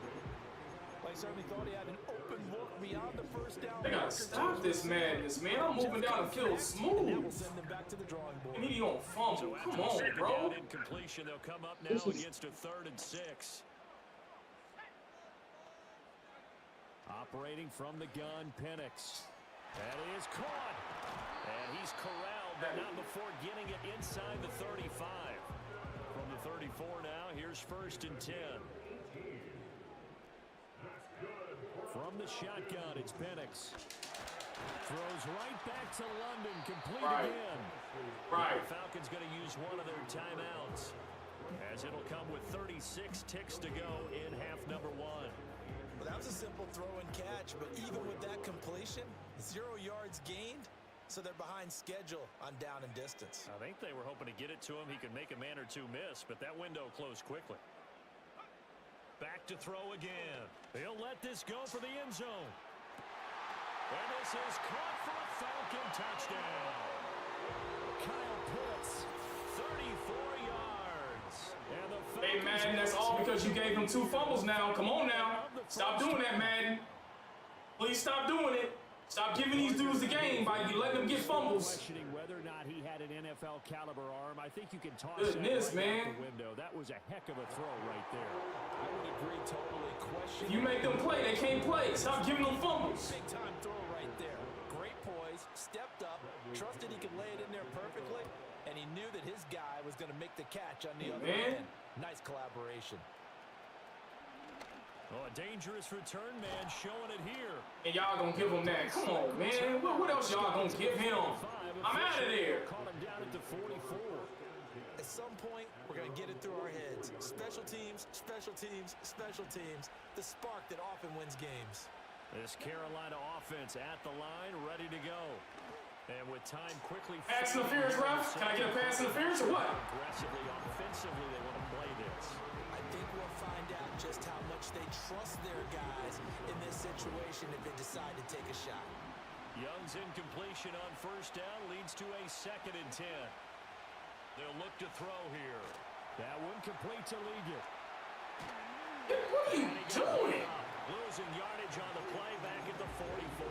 They certainly thought he had an open look beyond the first down. They gotta stop this madness, man. I'm moving down the field That smooth. will send them back to the drawing board. And he don't fumble. After Come the on, second bro. down incompletion, they'll come up now against a 3rd and 6. Operating from the gun, Penix. That is caught. And he's corralled, but not before getting it inside the 35. From the 34 now, here's 1st and 10. From the shotgun, it's Penix. Throws right back to London, complete again. Right. The Falcons going to use one of their timeouts, as it'll come with 36 ticks to go in half number 1. Well, that was a simple throw and catch, but even with that completion, 0 yards gained, so they're behind schedule on down and distance. I think they were hoping to get it to him. He could make a man or two miss, but that window closed quickly. Back to throw again. They'll let this go for the end zone. And this is caught for a Falcon touchdown. Kyle Pitts, 34 yards. And the Hey, Falcons Madden, that's all because you gave him 2 fumbles now. Come on now. Stop doing that, Madden. Please stop doing it. Stop giving these dudes the game by letting them get fumbles. Questioning whether or not he had an NFL caliber arm. I think you can toss Goodness, that right man. out the window. That was a heck of a throw right there. I would agree totally. Question. If you make them play, they can't play. Stop giving them fumbles. Big time throw right there. Great poise, stepped up, trusted he could lay it in there perfectly, and he knew that his guy was going to make the catch on the other Man. end. Nice collaboration. Oh, a dangerous return man showing it here. And y'all gonna give him that. Come on, man. What else y'all gonna give him? I'm out of there. Caught him down at the 44. As some point, we're going to get it through our heads. Special teams, special teams, special teams. The spark that often wins games. This Carolina offense at the line, ready to go. And with time quickly... Pass interference, ref. Can I get a pass interference or what? Aggressively, offensively, they want to play this. I think we'll find out just how much they trust their guys in this situation if they decide to take a shot. Young's incompletion on first down leads to a 2nd and 10. They'll look to throw here. That one complete to Liggett. What are you doing? Losing yardage on the play back at the 44.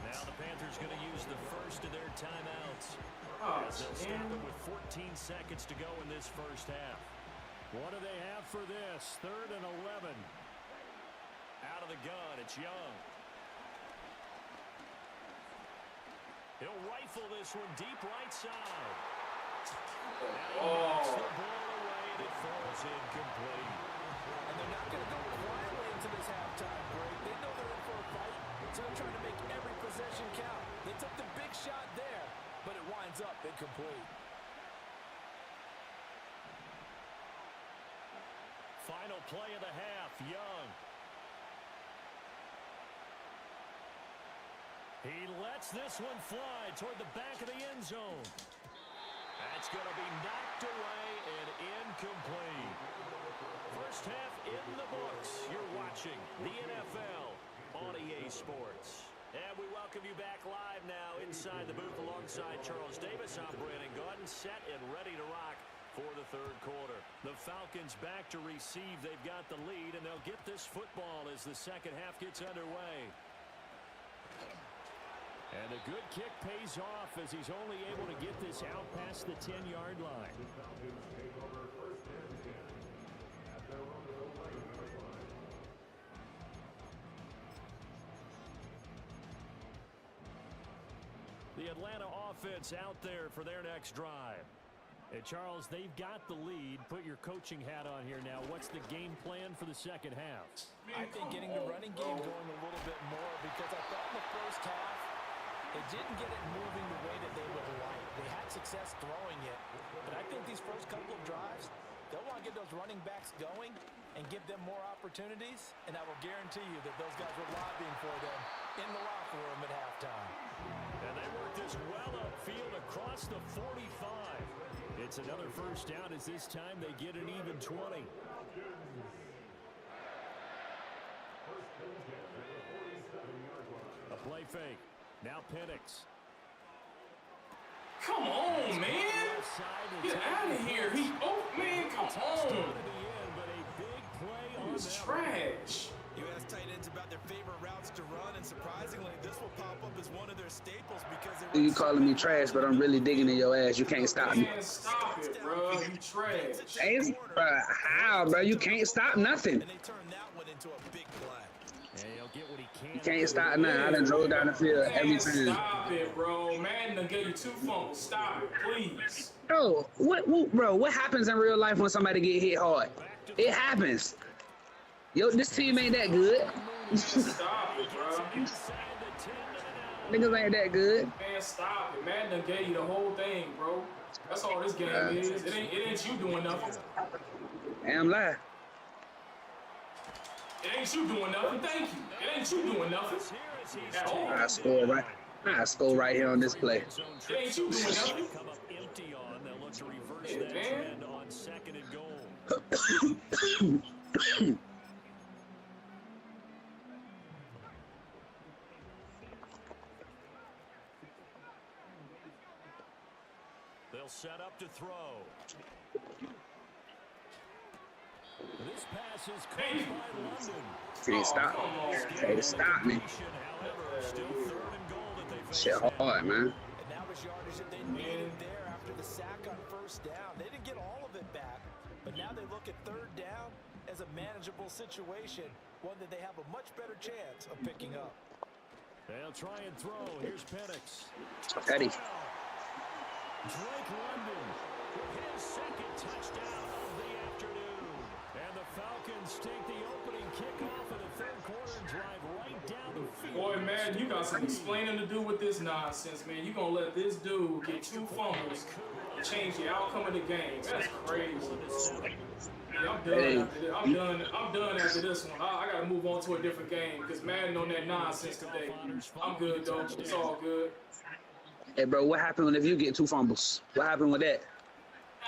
Now the Panthers going to use the first of their timeouts. As they'll stop it with 14 seconds to go in this first half. What do they have for this? 3rd and 11. Out of the gun, it's Young. He'll rifle this one deep right side. Now he knocks the ball away and it falls incomplete. And they're not going to go quietly into this halftime break. They know they're in for a fight, so they're trying to make every possession count. They took the big shot there, but it winds up incomplete. Final play of the half, Young. He lets this one fly toward the back of the end zone. That's going to be knocked away and incomplete. First half in the books. You're watching the NFL on EA Sports. And we welcome you back live now inside the booth alongside Charles Davis. I'm Brandon Gaudin, set and ready to rock for the 3rd quarter. The Falcons back to receive. They've got the lead, and they'll get this football as the second half gets underway. And a good kick pays off as he's only able to get this out past the 10-yard line. The Atlanta offense out there for their next drive. And Charles, they've got the lead. Put your coaching hat on here now. What's the game plan for the second half? I think getting the running game going a little bit more, because I thought in the first half they didn't get it moving the way that they would like. They had success throwing it, but I think these first couple of drives, they'll want to get those running backs going and give them more opportunities, and I will guarantee you that those guys were lobbying for them in the locker room at halftime. And they work this well upfield across the 45. It's another first down as this time they get an even 20. A play fake. Now Penix. Come on, man. Get out of here. Man, come on. He's trash. You ask tight ends about their favorite routes to run, and surprisingly, this will pop up as one of their staples because they... You calling me trash, but I'm really digging in your ass. You can't stop me. Man, stop it, bro. You trash. Hey, bro, how, bro? You can't stop nothing. And they turned that one into a big play. Hey, he'll get what he can. You can't stop nothing. I done drove down the field every time. Stop it, bro. Madden done gave you 2 fumbles. Stop it, please. Bro, what happens in real life when somebody get hit hard? It happens. Yo, this team ain't that good. Stop it, bro. Niggas ain't that good. Man, stop it. Madden done gave you the whole thing, bro. That's all this game is. It ain't you doing nothing. Damn lie. It ain't you doing nothing. Thank you. It ain't you doing nothing. At all. I score right here on this play. It ain't you doing nothing. Come up empty on. They'll look to reverse that trend on 2nd and goal. They'll set up to throw. This pass is caught by London. Can't stop. Can't stop me. However, still 3rd and goal that they face. Shit hard, man. And that was yardage that they needed there after the sack on first down. They didn't get all of it back, but now they look at 3rd down as a manageable situation, one that they have a much better chance of picking up. They'll try and throw. Here's Penix. Eddie. Drake London with his 2nd touchdown of the afternoon. And the Falcons take the opening kickoff of the 3rd quarter and drive right down the field. Boy, man, you got some explaining to do with this nonsense, man. You gonna let this dude get 2 fumbles change the outcome of the game. That's crazy, bro. Yeah, I'm done Hey, after this. I'm done after this one. I gotta move on to a different game because Madden on that nonsense today. I'm good though. It's all good. hey, bro, what happened if you get 2 fumbles? What happened with that?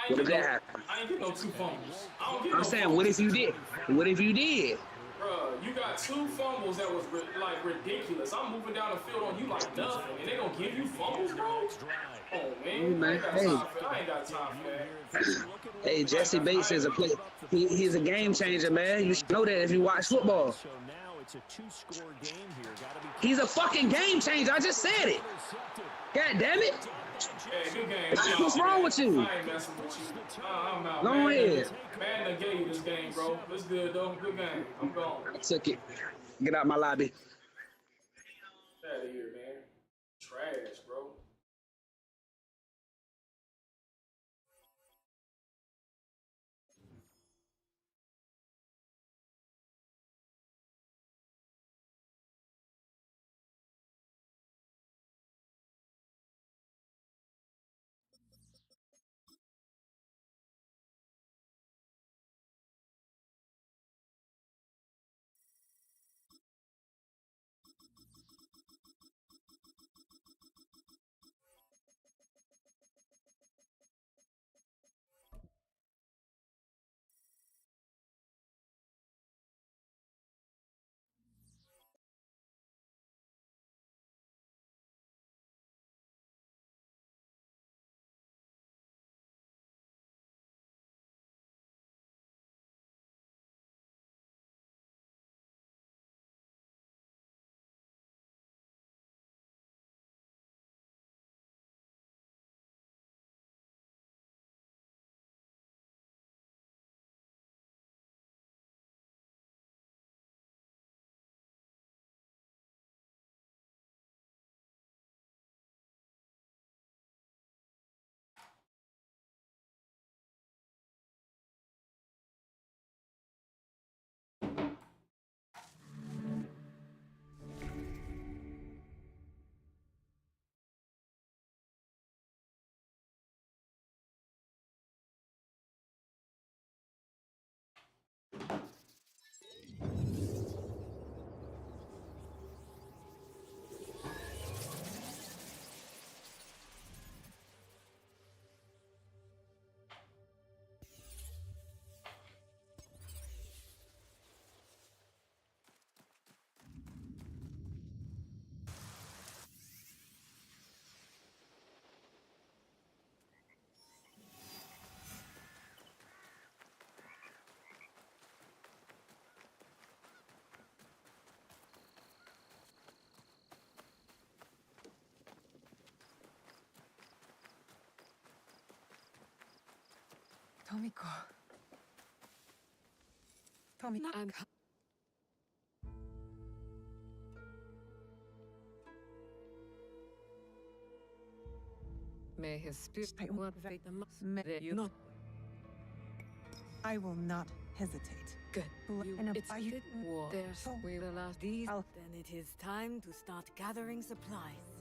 What if that happened? I ain't get no 2 fumbles. I don't get I'm no saying, fumbles. what if you did? What if you did? Bruh, you got 2 fumbles that was like ridiculous. I'm moving down the field on you like nothing, and they gonna give you fumbles, bro? Oh man, I ain't got time for that. Hey, Jesse Bates is a player. He's a game changer, man. You should know that if you watch football. So now it's a 2-score game here. Gotta be He's a fucking game changer. I just said it. God damn it. Hey, good game. What's wrong with you? I ain't messing with you. I'm out. Go ahead. Man, done gave you this game, bro. It's good, though. Good game. I'm gone. I took it. Get out my lobby. Get out of here, man. Trash, bro. Tomiko. Tomiko. May his spirit motivate the most. I will not hesitate. Good. It's war. There's we will last these. Then it is time to start gathering supplies.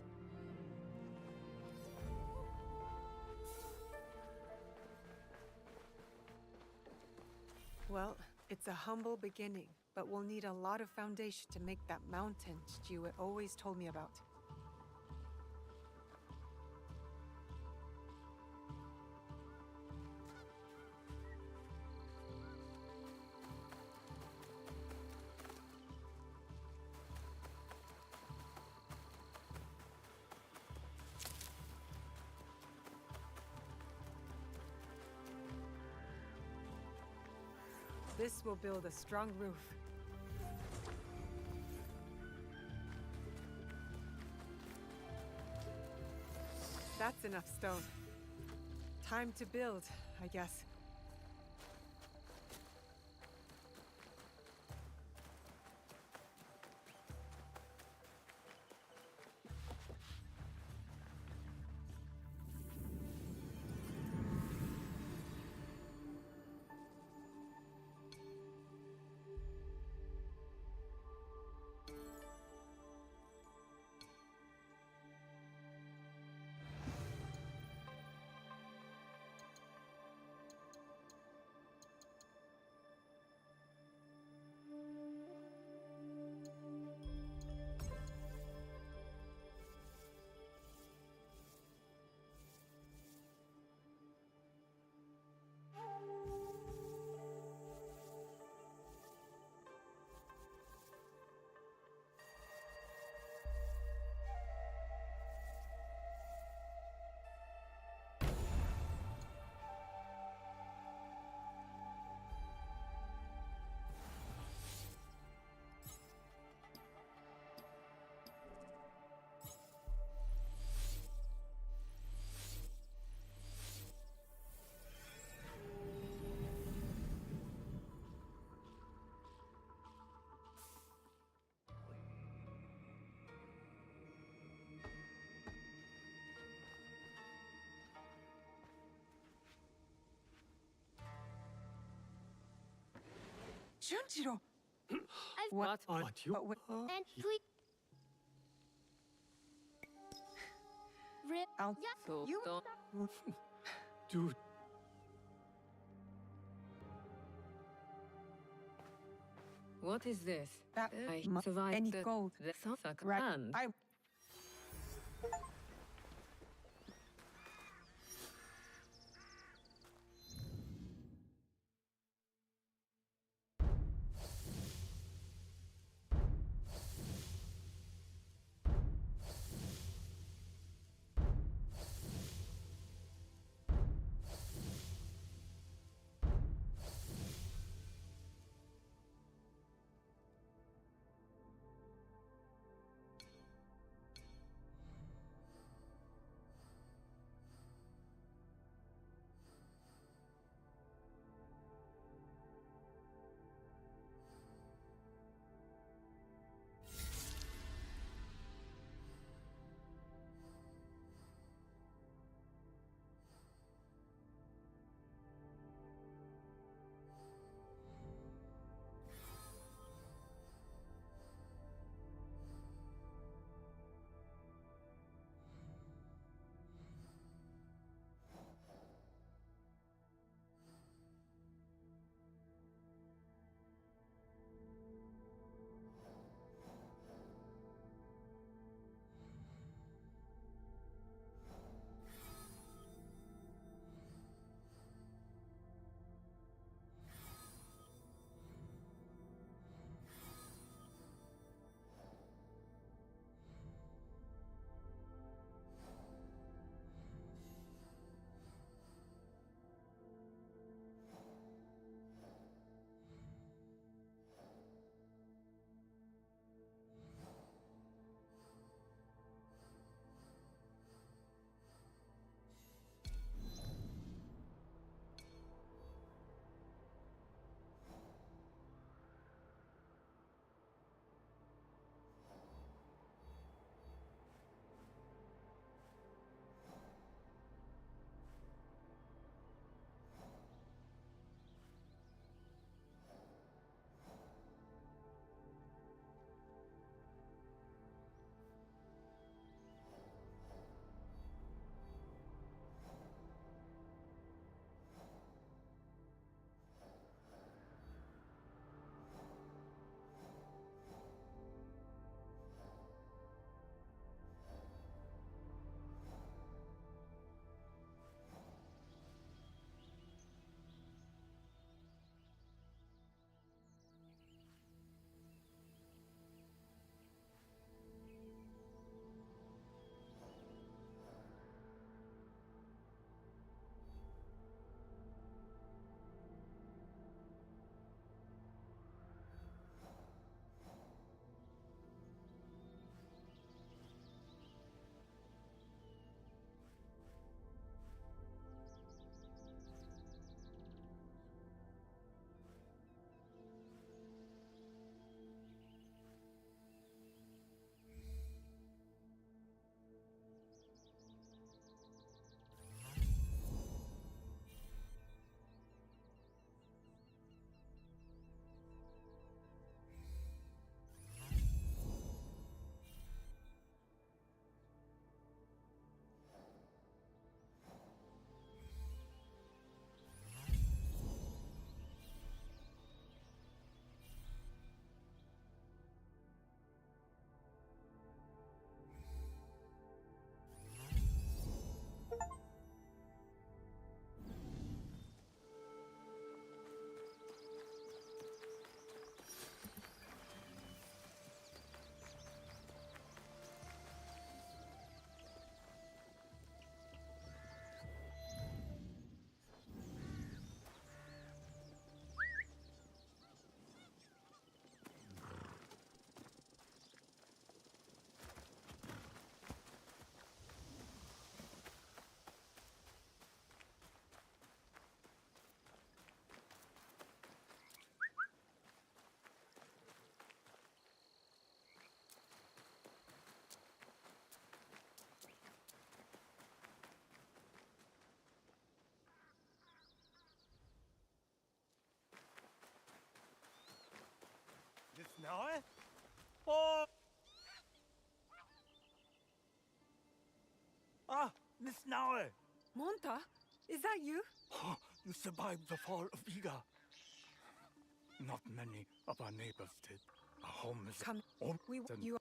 Well, it's a humble beginning, but we'll need a lot of foundation to make that mountain Stuart always told me about. This will build a strong roof. That's enough stone. Time to build, I guess. Junjiro. What? But what? And please. Rip. I'll. So You. don't. Dude. What is this? That I mu- survived any the, gold. the Suffolk Right. and I. Naue? Oh! Ah, Miss Naue! Monta, is that you? You survived the fall of Iga. Not many of our neighbors did. Our home is... Come, we want you.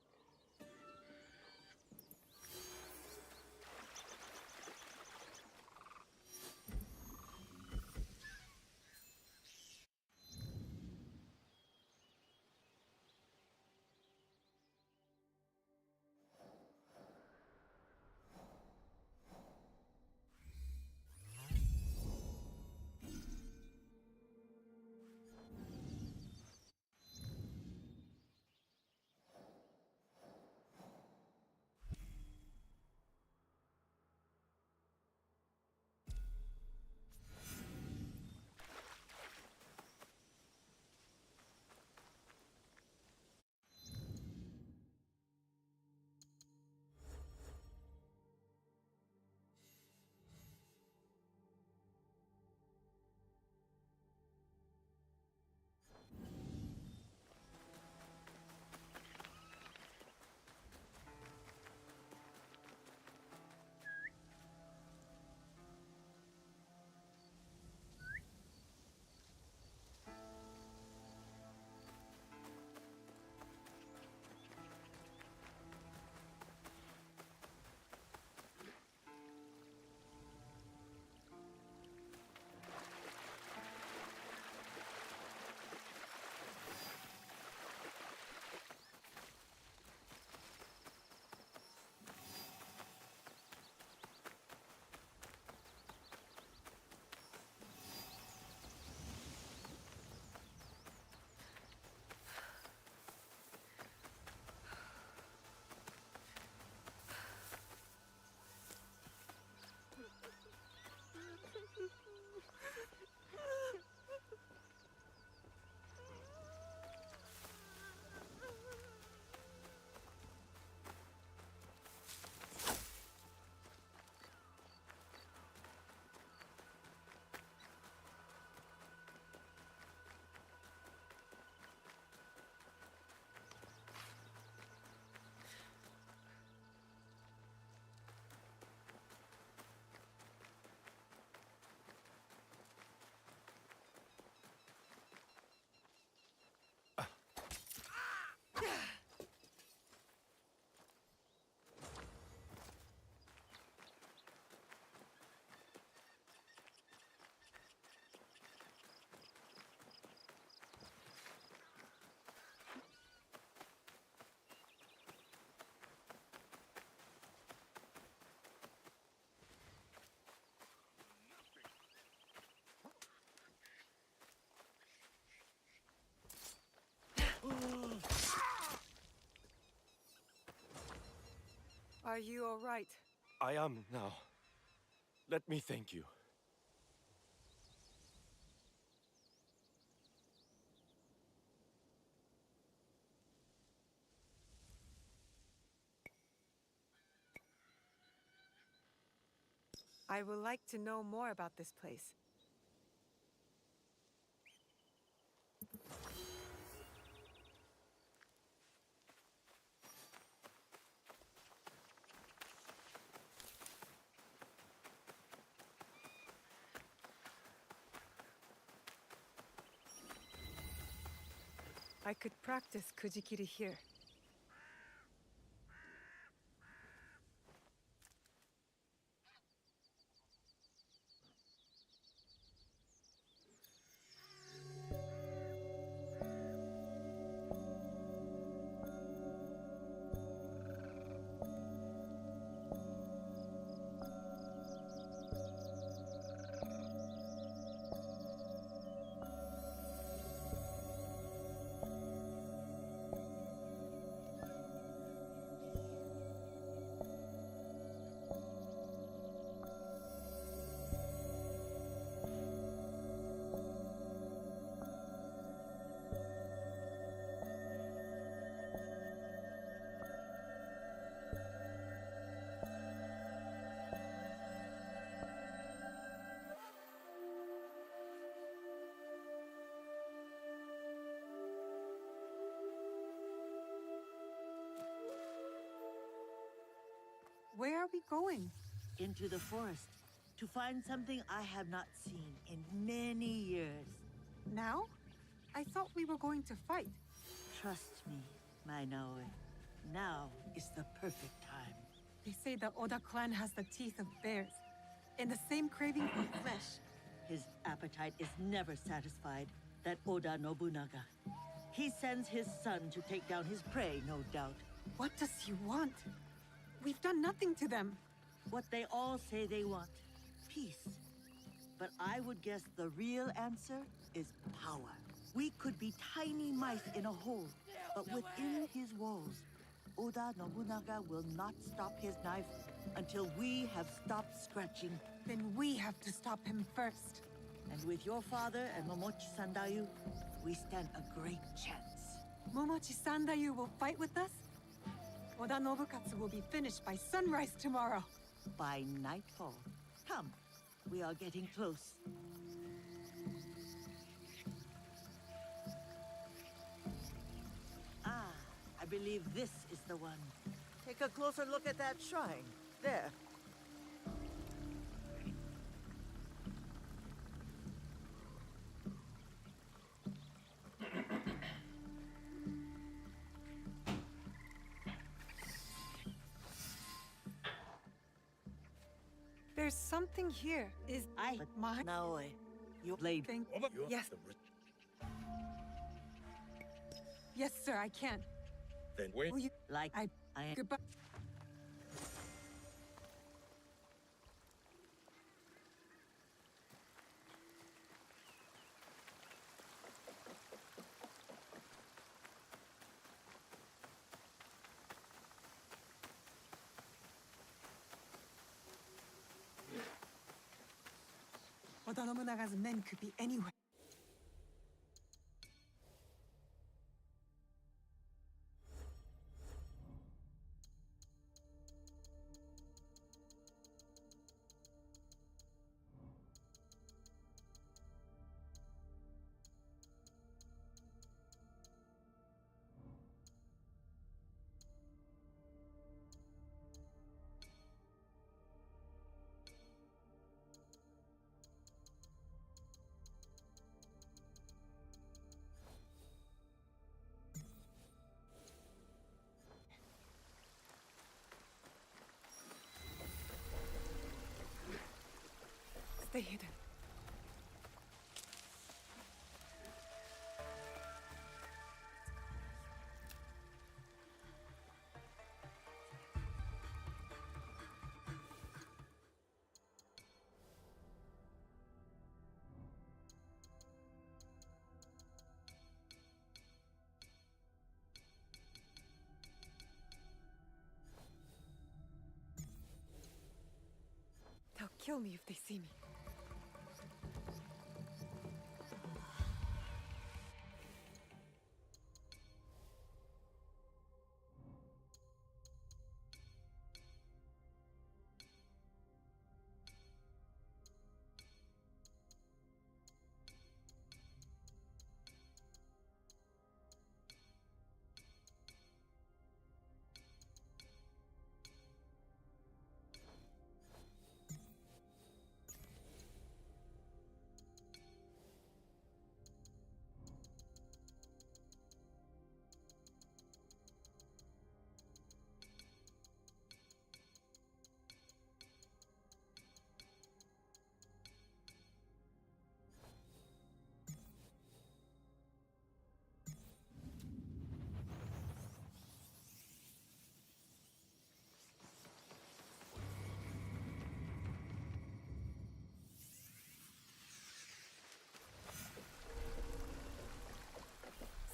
Are you all right? I am now. Let me thank you. I would like to know more about this place. I could practice Kujikiri here. Where are we going? Into the forest to find something I have not seen in many years. Now? I thought we were going to fight. Trust me, my Naoi. Now is the perfect time. They say the Oda clan has the teeth of bears, and the same craving for flesh. His appetite is never satisfied, that Oda Nobunaga. He sends his son to take down his prey, no doubt. What does he want? We've done nothing to them. What they all say they want. Peace. But I would guess the real answer is power. We could be tiny mice in a hole, but within his walls, Oda Nobunaga will not stop his knife until we have stopped scratching. Then we have to stop him first. And with your father and Momochi Sandayu, we stand a great chance. Momochi Sandayu will fight with us? Oda Nobukatsu will be finished by sunrise tomorrow. By nightfall. Come, we are getting close. Ah, I believe this is the one. Take a closer look at that shrine. There. There's something here. Is my Naoi, you blade. Yes. Yes, sir, I can. Then wait. Will you Like I am. goodbye. Oda Nobunaga's men could be anywhere. Stay hidden. They'll kill me if they see me.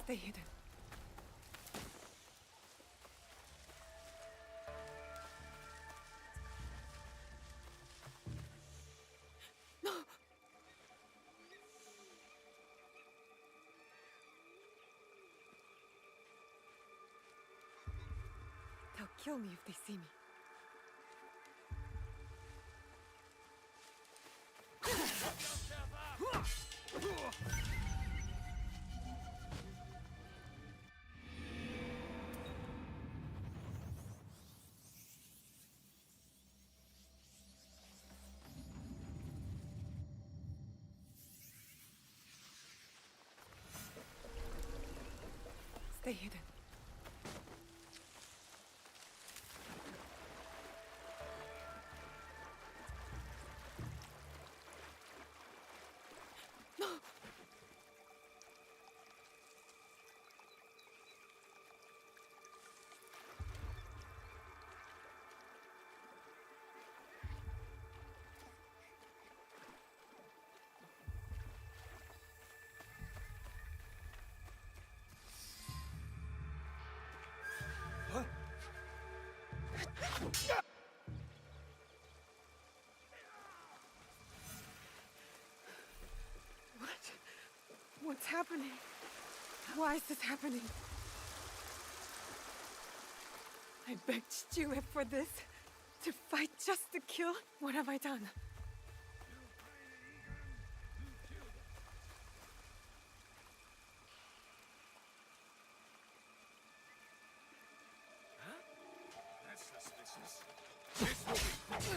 Stay hidden. No! They'll kill me if they see me. hidden. No! What's happening? Why is this happening? I begged Stuart for this. To fight just to kill? What have I done? That's suspicious. This will be...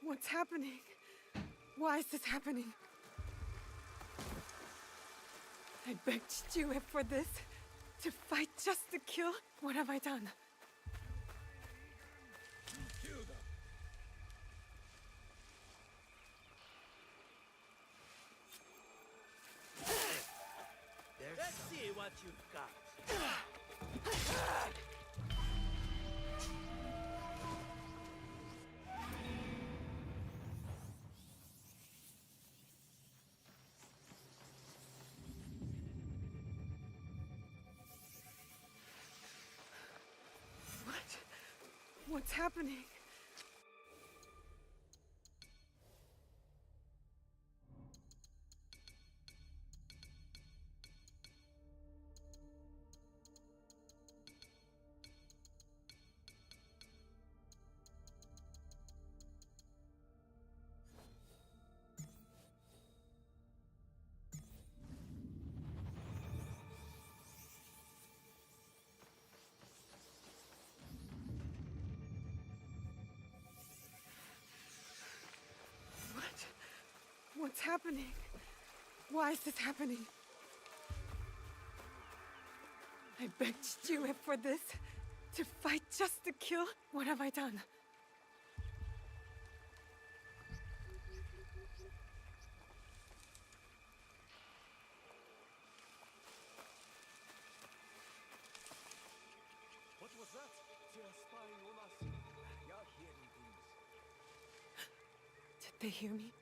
What's happening? Why is this happening? I begged Stuart for this. To fight just to kill? What have I done? Let's see what you've got. What's happening? What's happening? Why is this happening? I begged Stuart for this. To fight just to kill? What have I done? What was that? They're spying on us. You're hearing things. Did they hear me?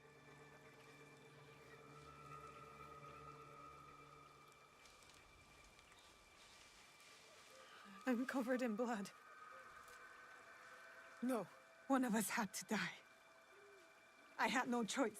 I'm covered in blood. No, one of us had to die. I had no choice.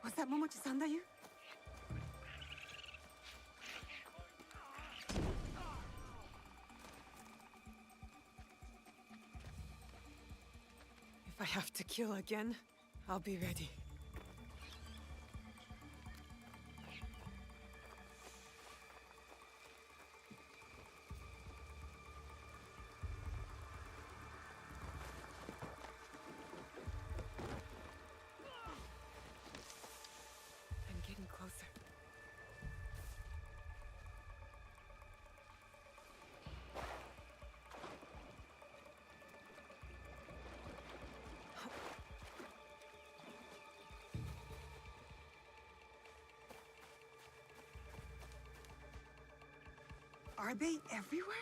Was that Momochi-san that you? If I have to kill again, I'll be ready. I'm getting closer. Are they everywhere?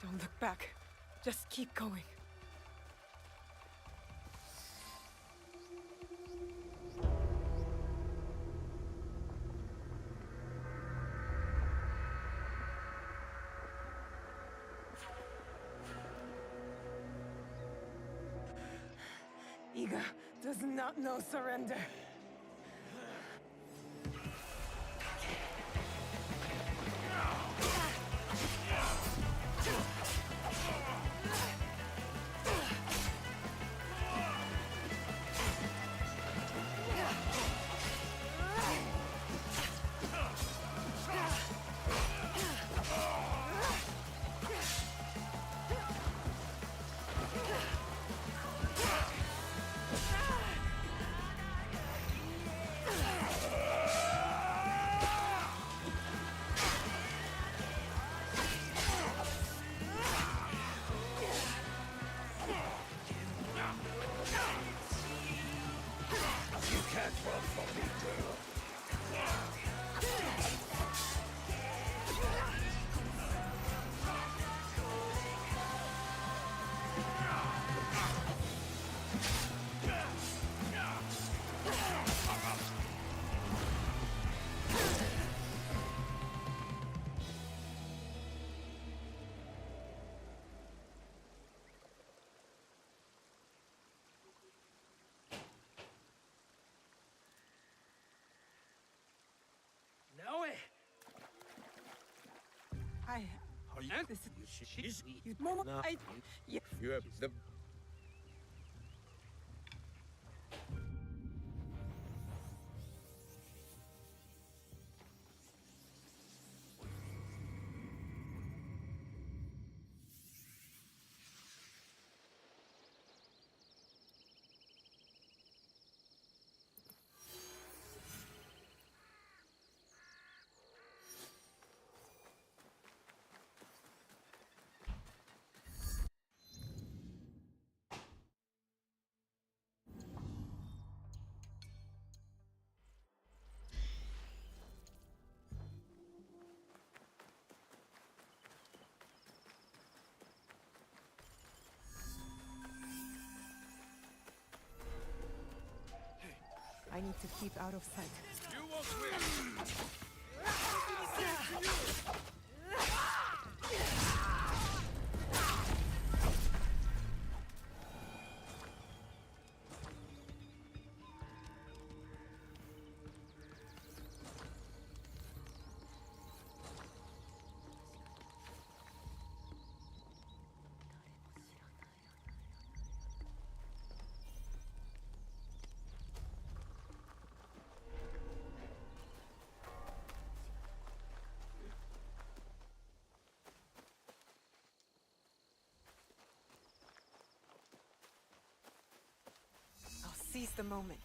Don't look back. Just keep going. Iga does not know surrender. This is you. Mama, yeah. You have the. I need to keep out of sight. You won't win. Seize the moment.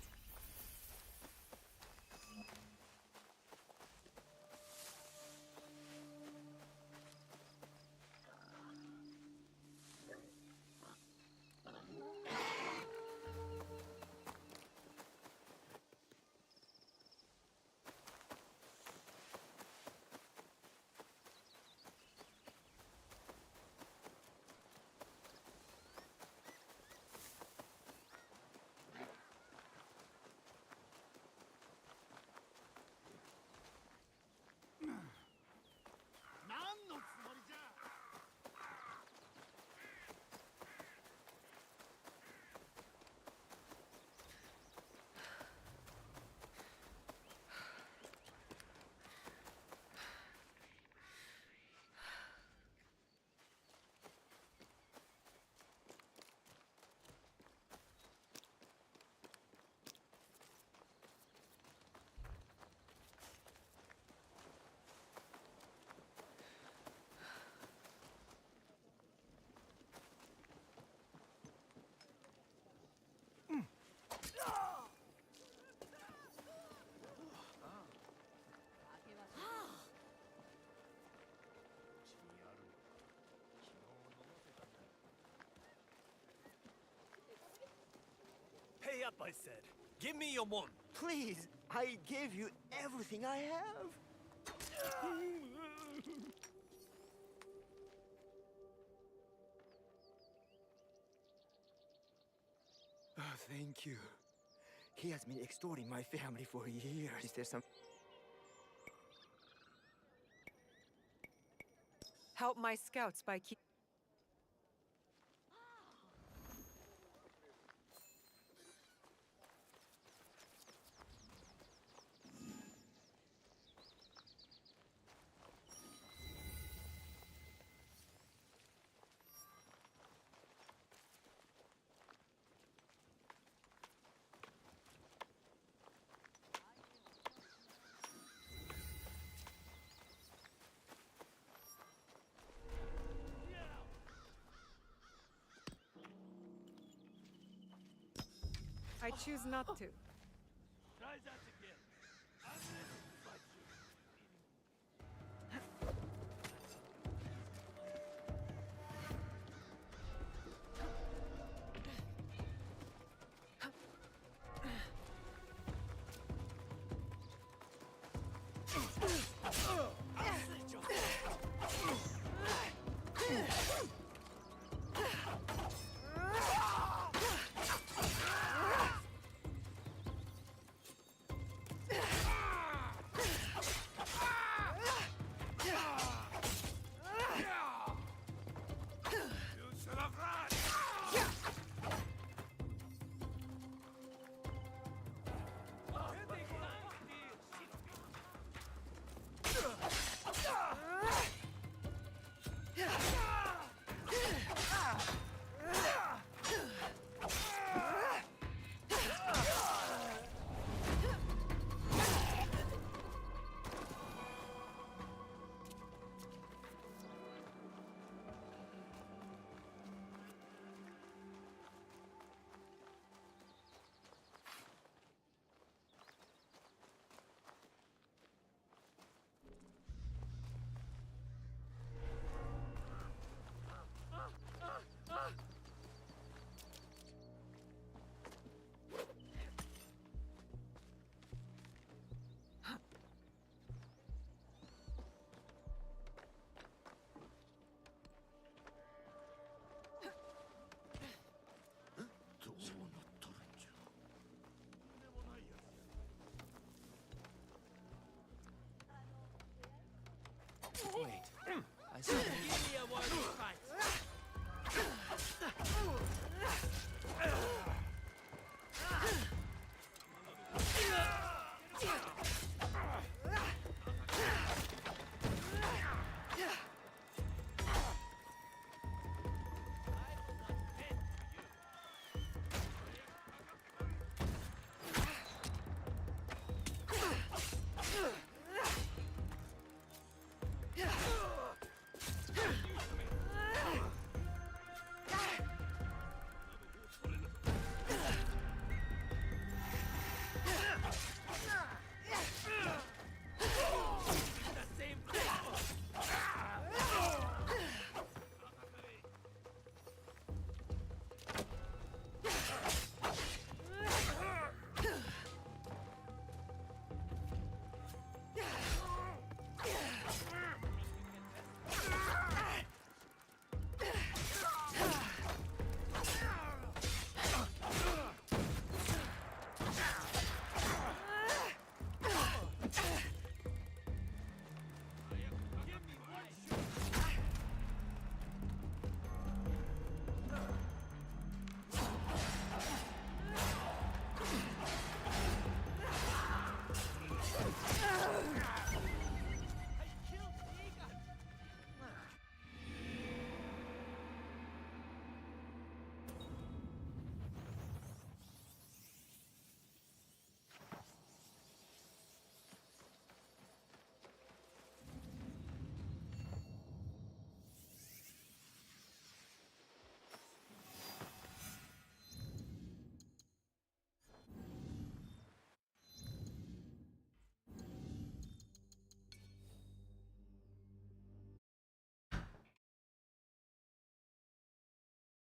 Pay up, I said. Give me your mon. Please, I gave you everything I have. Oh, thank you. He has been extorting my family for years. Is there some... Help my scouts by keep... I choose not to. Try that again. I'm ready to fight Wait. I said... Give me a word of fight.